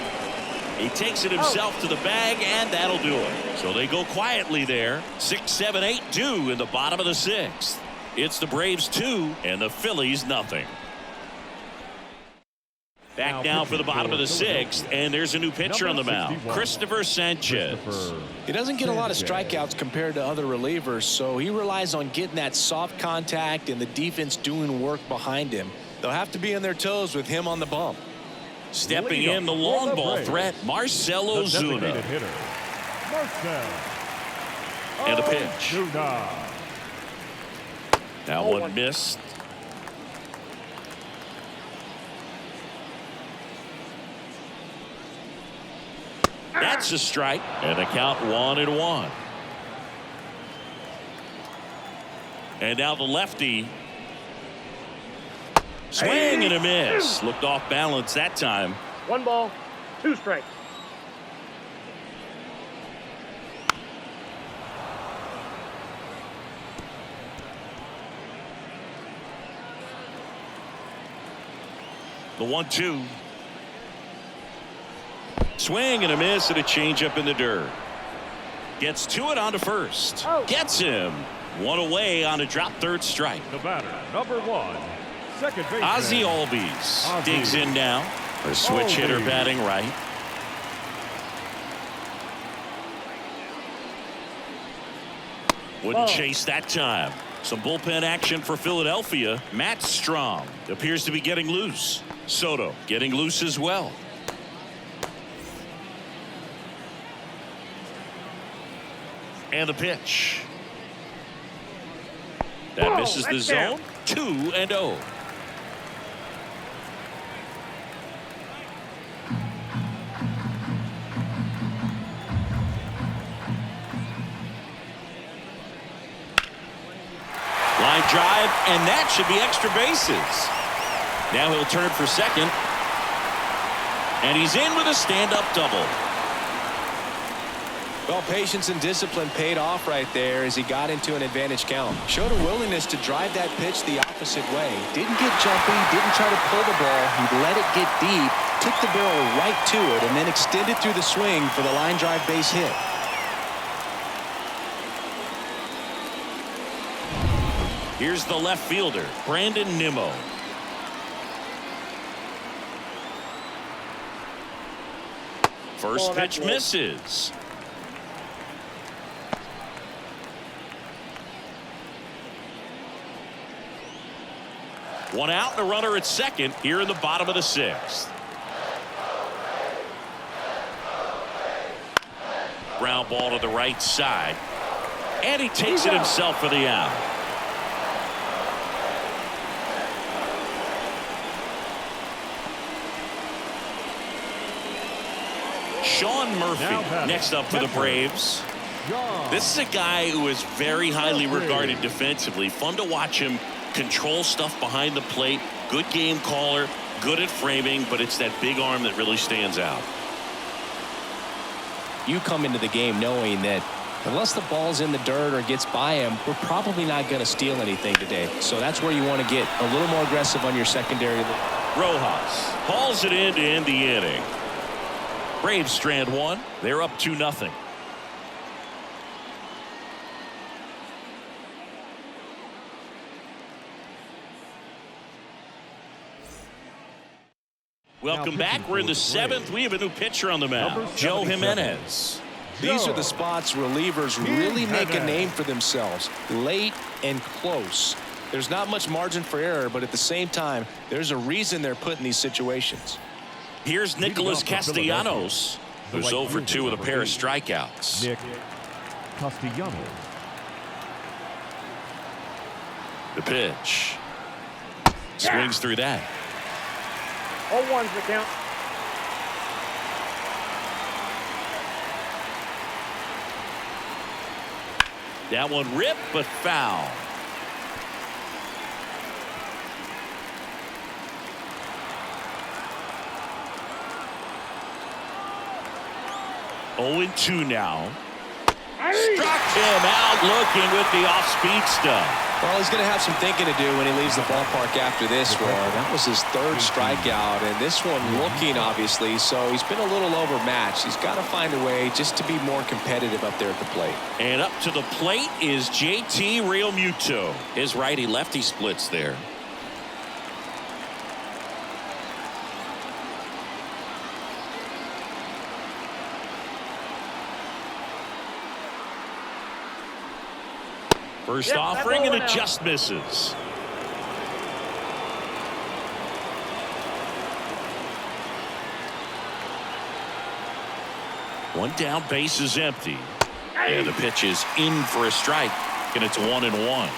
A: He takes it himself to the bag, and that'll do it. So they go quietly there. 6, 7, 8 due in the bottom of the 6th. It's the Braves 2 and the Phillies nothing. Back now for the bottom of the 6th, and there's a new pitcher on the mound, Christopher Sanchez.
B: He doesn't get a lot of strikeouts compared to other relievers, so he relies on getting that soft contact and the defense doing work behind him. They'll have to be on their toes with him on the bump.
A: Stepping in the long ball threat, Marcell Ozuna. And a pitch. That one missed. That's a strike, and the count 1-1. And now the lefty. Swing and a miss. Looked off balance that time.
D: 1 ball, 2 strikes.
A: The 1-2. Swing and a miss and a changeup in the dirt. Gets to it onto first. Gets him. One away on a drop third strike.
C: The batter, number 1, second baseman.
A: Ozzie Albies digs in now. A switch hitter batting right. Wouldn't chase that time. Some bullpen action for Philadelphia. Matt Strom appears to be getting loose. Soto getting loose as well. And the pitch. That misses the zone. 2-0. Line drive, and that should be extra bases. Now he'll turn for second. And he's in with a stand-up double.
B: Well, patience and discipline paid off right there as he got into an advantage count. Showed a willingness to drive that pitch the opposite way. Didn't get jumpy, didn't try to pull the ball. He let it get deep, took the barrel right to it, and then extended through the swing for the line drive base hit.
A: Here's the left fielder, Brandon Nimmo. First pitch misses. One out and a runner at second here in the bottom of the 6th. Ground ball to the right side. And he takes it himself for the out. Sean Murphy next up for the Braves. This is a guy who is very highly regarded defensively. Fun to watch him control stuff behind the plate. Good game caller, good at framing, but it's that big arm that really stands out.
B: You come into the game knowing that unless the ball's in the dirt or gets by him, we're probably not going to steal anything today. So that's where you want to get a little more aggressive on your secondary.
A: Rojas hauls it in to end the inning. Braves strand one. They're up 2-0. Welcome back. We're in the 7th. We have a new pitcher on the mound, Joe Jimenez.
B: These are the spots relievers really make a name for themselves. Late and close. There's not much margin for error, but at the same time, there's a reason they're put in these situations.
A: Here's Nicholas Castellanos, who's 0-2 with a pair of strikeouts.
C: Nick Castellanos.
A: The pitch. Swings through that.
D: 0-1's the count.
A: That one ripped, but foul. Oh, 0-2 now. Struck him out looking with the off-speed stuff.
B: Well, he's going to have some thinking to do when he leaves the ballpark after this one. That was his 3rd strikeout, and this one looking, obviously, so he's been a little overmatched. He's got to find a way just to be more competitive up there at the plate.
A: And up to the plate is JT Realmuto. His righty-lefty splits there. First offering and it just misses. One down, base is empty. And the pitch is in for a strike, and it's 1-1.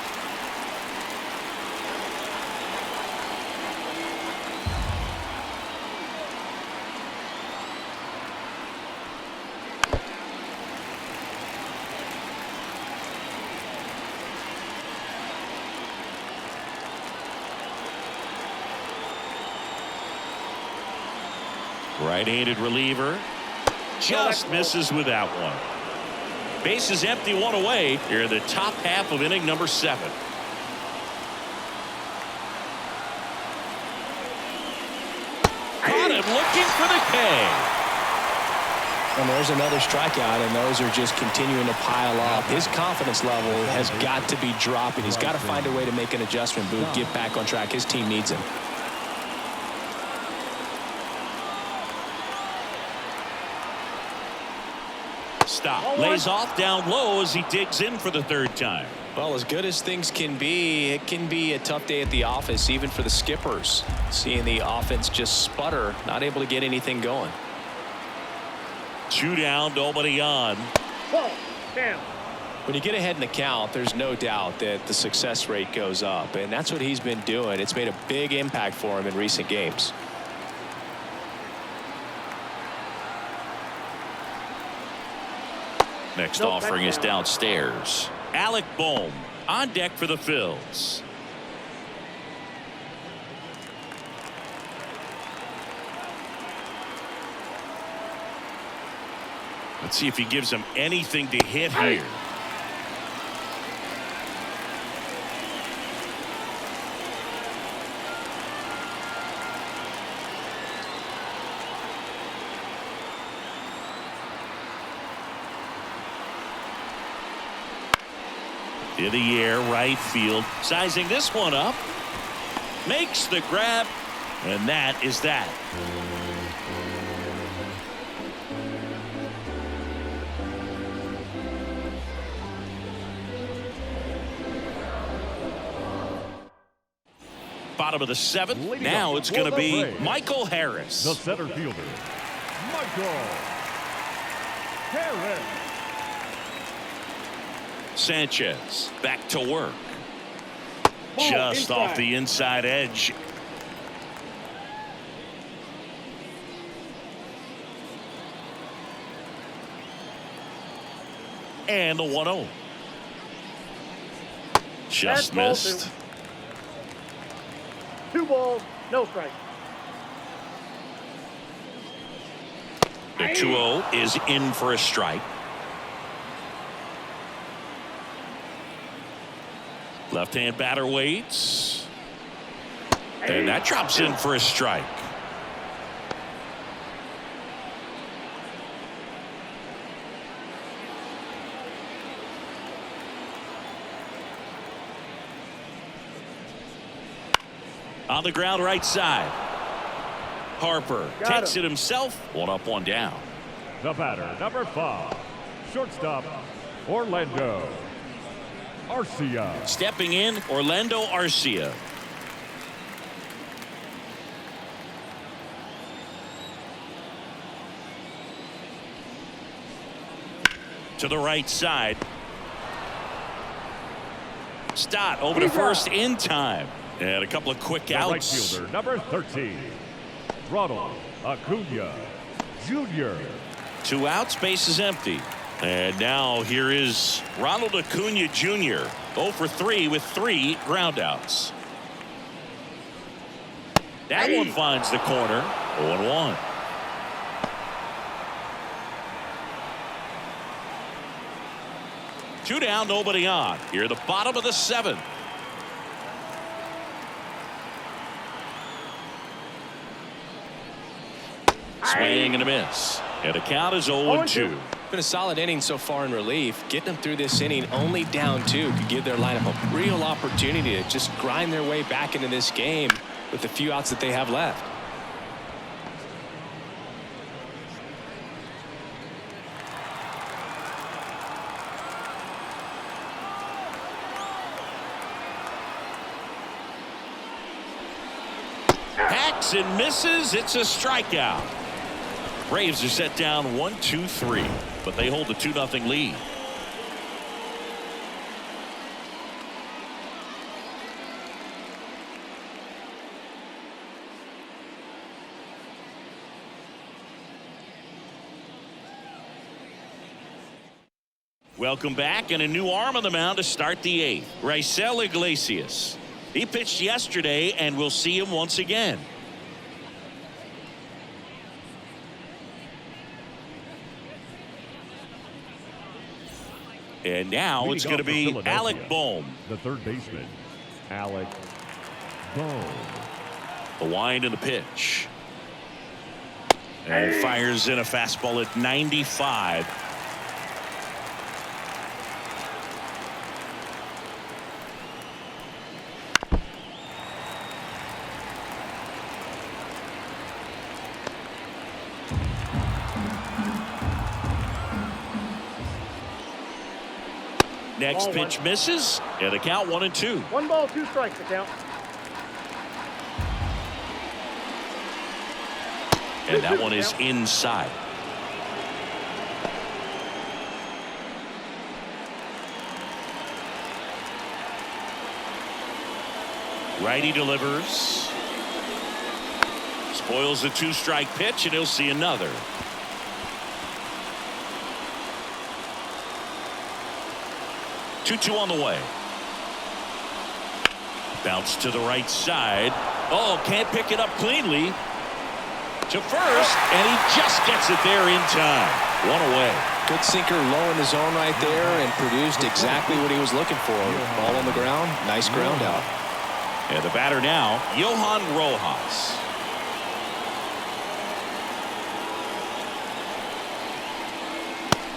A: Right-handed reliever. Just misses with that one. Base is empty, one away. Here in the top half of inning number 7. Caught him looking for the K.
B: And there's another strikeout, and those are just continuing to pile up. His confidence level has got to be dropping. He's got to find a way to make an adjustment, Boog, get back on track. His team needs him.
A: Stop. Lays off down low as he digs in for the 3rd time.
B: Well, as good as things can be, it can be a tough day at the office, even for the skippers. Seeing the offense just sputter, not able to get anything going.
A: 2 down, nobody on.
D: Ball, down.
B: When you get ahead in the count, there's no doubt that the success rate goes up, and that's what he's been doing. It's made a big impact for him in recent games.
A: Next offering is downstairs. Alec Bohm on deck for the Phillies. Let's see if he gives him anything to hit here. In the air, right field. Sizing this one up. Makes the grab. And that is that. Bottom of the 7th. Now it's going to be Michael Harris.
C: The center fielder, Michael Harris.
A: Sanchez back to work.
D: Ball
A: Just
D: inside.
A: off the inside edge. And the 1-0. Just
D: Ball
A: missed.
D: 2 balls, no strike.
A: The 2-0 is in for a strike. Left-hand batter waits. And that drops in for a strike. On the ground right side. Harper takes it himself. 1 up, 1 down.
C: The batter, number 5, shortstop, Orlando Arcia.
A: Stepping in, Orlando Arcia. To the right side. Stott over to first in time. And a couple of quick
C: The right
A: outs.
C: fielder, number 13, Ronald Acuna Jr.
A: 2 outs, base is empty. And now here is Ronald Acuna Jr. 0 for 3 with 3 groundouts. That one finds the corner. 0-1. Two down, nobody on. Here at the bottom of the 7th. Swing and a miss. And the count is 0-2.
B: Been a solid inning so far in relief. Getting them through this inning only down 2 could give their lineup a real opportunity to just grind their way back into this game with the few outs that they have left.
A: Hacks and misses. It's a strikeout. Braves are set down 1-2-3, but they hold a 2-0 lead. Welcome back, and a new arm on the mound to start the 8th. Raisel Iglesias. He pitched yesterday, and we'll see him once again. And now it's going to be Alec Bohm.
C: The third baseman, Alec Bohm.
A: The wind and the pitch. And fires in a fastball at 95. Next pitch misses, and the count 1-2.
D: 1 ball, 2 strikes, the count.
A: And that one is inside. Righty delivers. Spoils the 2-strike pitch, and he'll see another. Two on the way. Bounce to the right side. Oh, can't pick it up cleanly. To first, and he just gets it there in time. 1 away.
B: Good sinker low in the zone right there and produced exactly what he was looking for. Ball on the ground. Nice ground out.
A: And the batter now, Johan Rojas.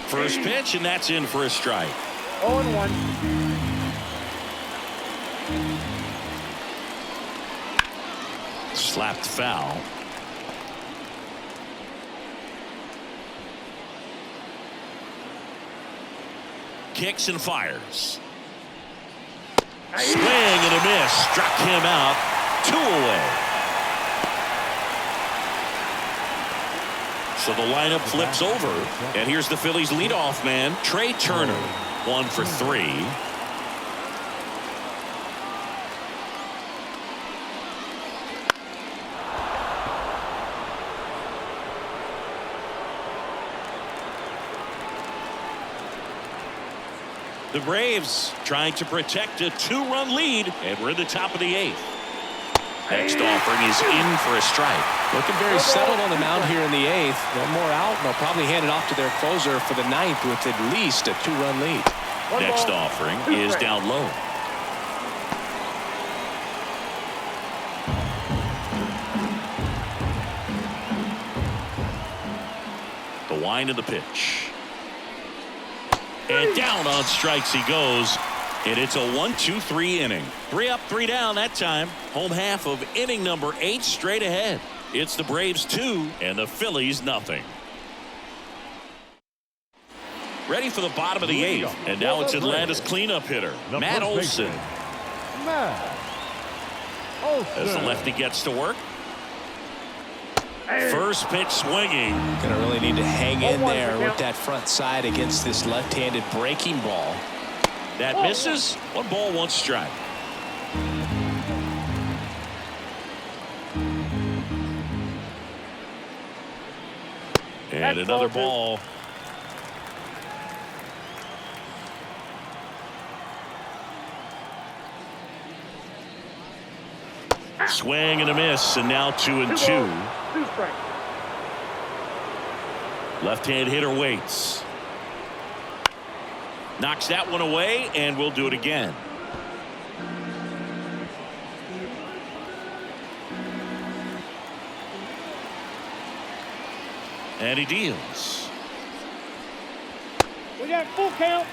A: First pitch, and that's in for a strike.
D: 0-1.
A: Slapped foul. Kicks and fires. Swing and a miss. Struck him out. 2 away. So the lineup flips over. And here's the Phillies leadoff man, Trey Turner. 1 for 3. The Braves trying to protect a 2-run lead, and we're in the top of the 8th. Next offering is in for a strike.
B: Looking very settled on the mound here in the 8th. One more out, and they'll probably hand it off to their closer for the 9th with at least a 2-run lead.
A: Next offering is down low. The wind of the pitch. And down on strikes he goes. And it's a 1-2-3 inning. 3 up, 3 down that time. Home half of inning number 8 straight ahead. It's the Braves 2 and the Phillies nothing. Ready for the bottom of the 8th. And now it's Atlanta's cleanup hitter, Matt Olson. As the lefty gets to work. First pitch swinging.
B: Gonna really need to hang in there with that front side against this left-handed breaking ball.
A: That misses. 1 ball, 1 strike. And another ball. Swing and a miss, and now 2-2.
D: 2 strikes.
A: Left-hand hitter waits. Knocks that one away, and we'll do it again. And he deals.
D: We got full count.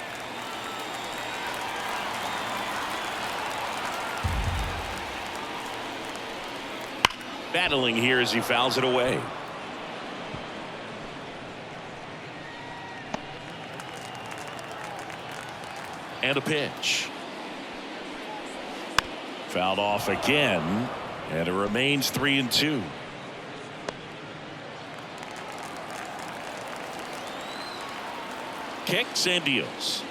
A: Battling here as he fouls it away. And a pitch. Fouled off again, and it remains 3-2. Kicks and deals.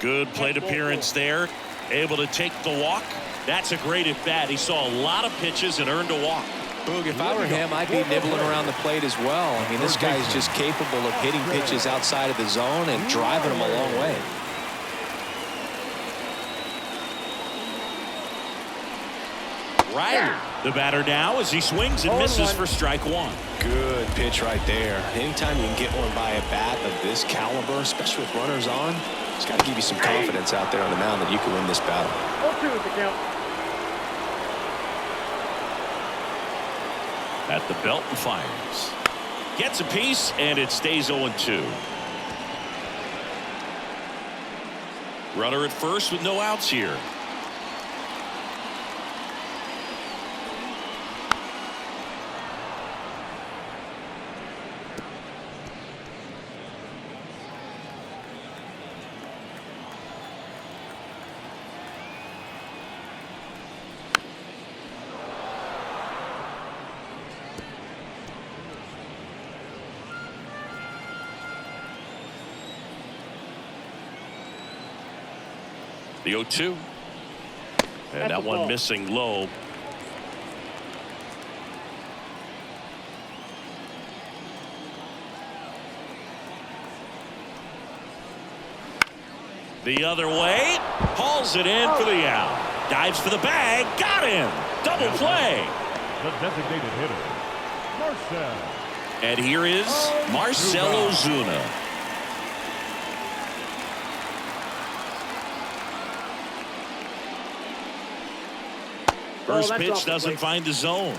A: Good plate appearance there. Able to take the walk. That's a great at bat. He saw a lot of pitches and earned a walk.
B: Boog, if I were him, I'd be nibbling around the plate as well. I mean, this guy is just capable of hitting pitches outside of the zone and driving them a long way.
A: Riley The batter now as he swings and misses for strike one.
B: Good pitch right there. Anytime you can get one by a bat of this caliber, especially with runners on, it's got to give you some confidence out there on the mound that you can win this battle.
D: 0-2 is the count.
A: At the belt and fires. Gets a piece, and it stays 0-2. Runner at first with no outs here. The 0-2. And that one missing low. The other way. Hauls it in for the out. Dives for the bag. Got him. Double play.
C: The designated hitter, Marcell.
A: And here is Marcell Ozuna. First pitch doesn't find the zone.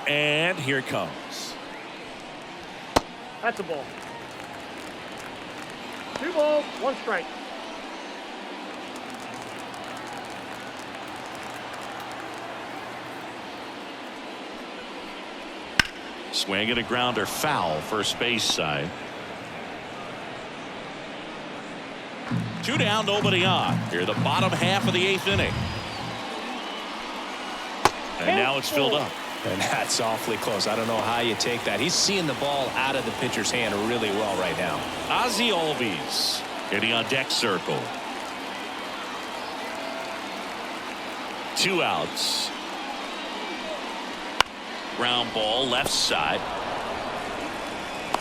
A: And here it comes.
D: That's a ball. 2 balls, 1 strike.
A: Swing and a grounder foul first base side. 2 down, nobody on. Here the bottom half of the 8th inning. And now it's filled up.
B: And that's awfully close. I don't know how you take that. He's seeing the ball out of the pitcher's hand really well right now.
A: Ozzie Albies getting on deck circle. 2 outs. Ground ball left side.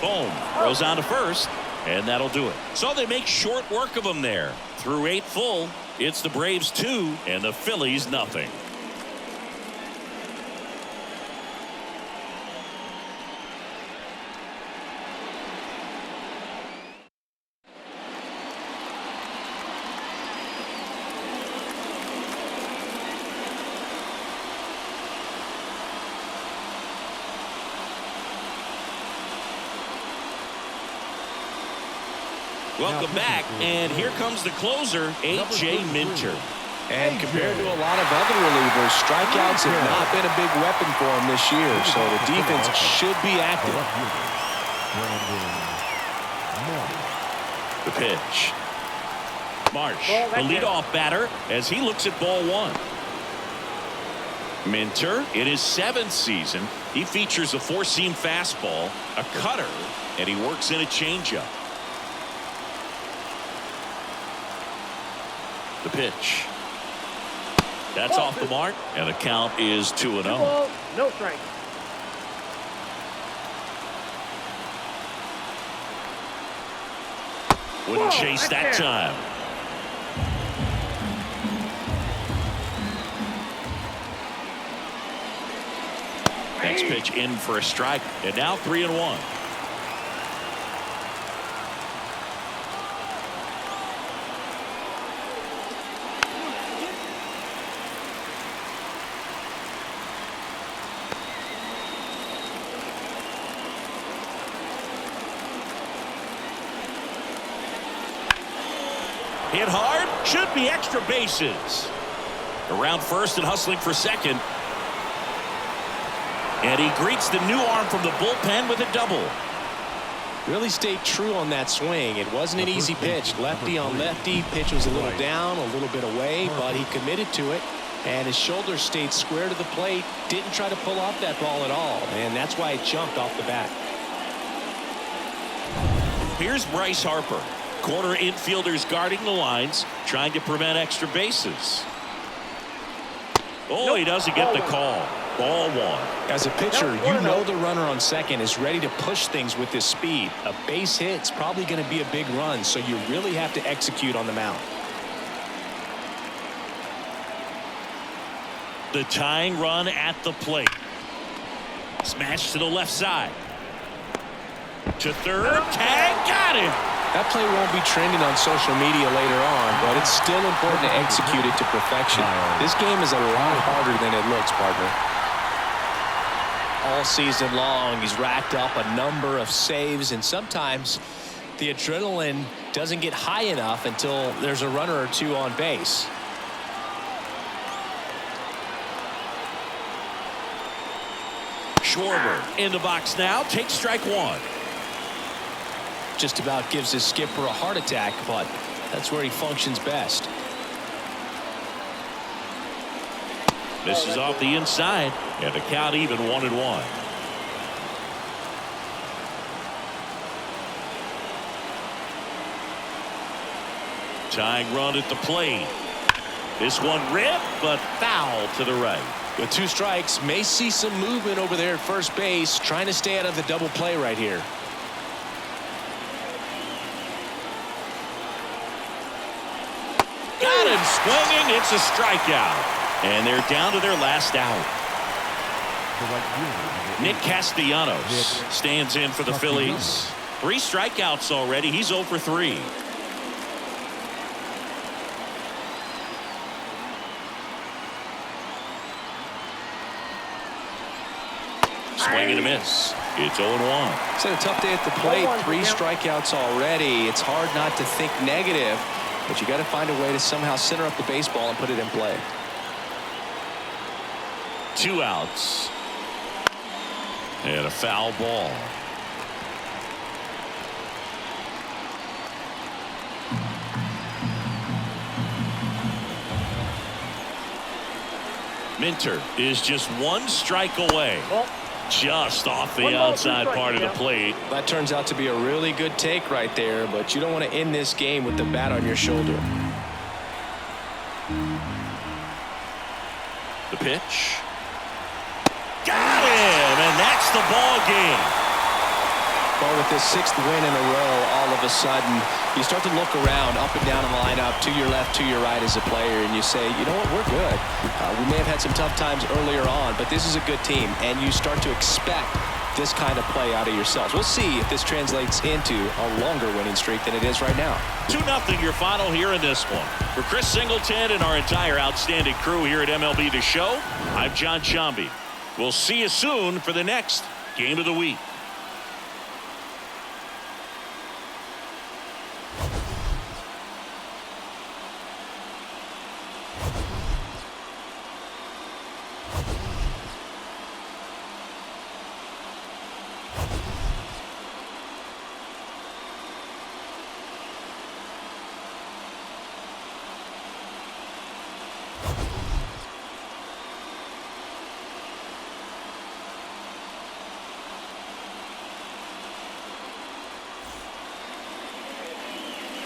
A: Boom. Throws on to first. And that'll do it. So they make short work of him there. Through 8 full. It's the Braves 2 and the Phillies nothing. Welcome back, and here comes the closer, A.J. Minter.
B: And compared to a lot of other relievers, strikeouts have not been a big weapon for him this year, so the defense should be active.
A: The pitch. Marsh, the leadoff batter, as he looks at ball 1. Minter, in his 7th season, he features a 4-seam fastball, a cutter, and he works in a changeup. The pitch. That's off the mark, and the count is 2-0.
D: 2 balls, no strike.
A: Wouldn't chase that time. Next pitch in for a strike, and now 3-1. Hit hard, should be extra bases. Around first and hustling for second. And he greets the new arm from the bullpen with a double.
B: Really stayed true on that swing. It wasn't an easy pitch. Lefty on lefty. Pitch was a little down, a little bit away, but he committed to it. And his shoulder stayed square to the plate. Didn't try to pull off that ball at all. And that's why it jumped off the bat.
A: Here's Bryce Harper. Corner infielders guarding the lines, trying to prevent extra bases. Oh, he doesn't get the call. Ball one.
B: As a pitcher, you know the runner on second is ready to push things with his speed. A base hit's probably going to be a big run, so you really have to execute on the mound.
A: The tying run at the plate. Smash to the left side. To third. Tag. Got him.
B: That play won't be trending on social media later on, but it's still important to execute it to perfection. This game is a lot harder than it looks, partner. All season long, he's racked up a number of saves, and sometimes the adrenaline doesn't get high enough until there's a runner or two on base.
A: Schwarber in the box now. Takes strike one.
B: Just about gives his skipper a heart attack, but that's where he functions best.
A: Misses off the inside, and the count even 1-1. Tying run at the plate. This one ripped, but foul to the right.
B: With 2 strikes, may see some movement over there at first base, trying to stay out of the double play right here.
A: Got him swinging. It's a strikeout. And they're down to their last out. Nick Castellanos stands in for the Phillies. 3 strikeouts already. He's 0 for 3. Swing and a miss. It's 0-1.
B: It's a tough day at the plate. 3 strikeouts already. It's hard not to think negative, but you got to find a way to somehow center up the baseball and put it in play.
A: 2 outs. And a foul ball. Minter is just 1 strike away. Just off the outside part of the plate.
B: That turns out to be a really good take right there, but you don't want to end this game with the bat on your shoulder.
A: The pitch. Got him, and that's the ball game.
B: Well, with this 6th win in a row, all of a sudden, you start to look around, up and down the lineup, to your left, to your right as a player, and you say, you know what, we're good. We may have had some tough times earlier on, but this is a good team, and you start to expect this kind of play out of yourselves. We'll see if this translates into a longer winning streak than it is right now.
A: 2-0 your final here in this one. For Chris Singleton and our entire outstanding crew here at MLB The Show, I'm John Sciambi. We'll see you soon for the next Game of the Week.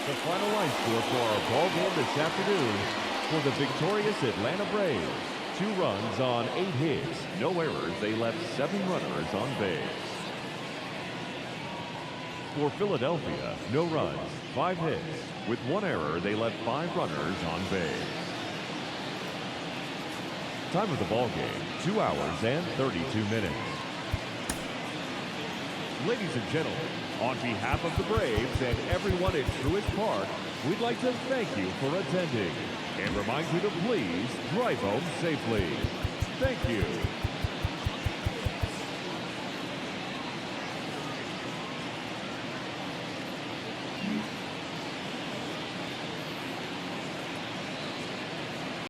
C: The final line score for our ball game this afternoon for the victorious Atlanta Braves. 2 runs on 8 hits, no errors. They left 7 runners on base. For Philadelphia, no runs, 5 hits. With 1 error, they left 5 runners on base. Time of the ball game, 2 hours and 32 minutes. Ladies and gentlemen, on behalf of the Braves and everyone at Truist Park, we'd like to thank you for attending and remind you to please drive home safely. Thank you.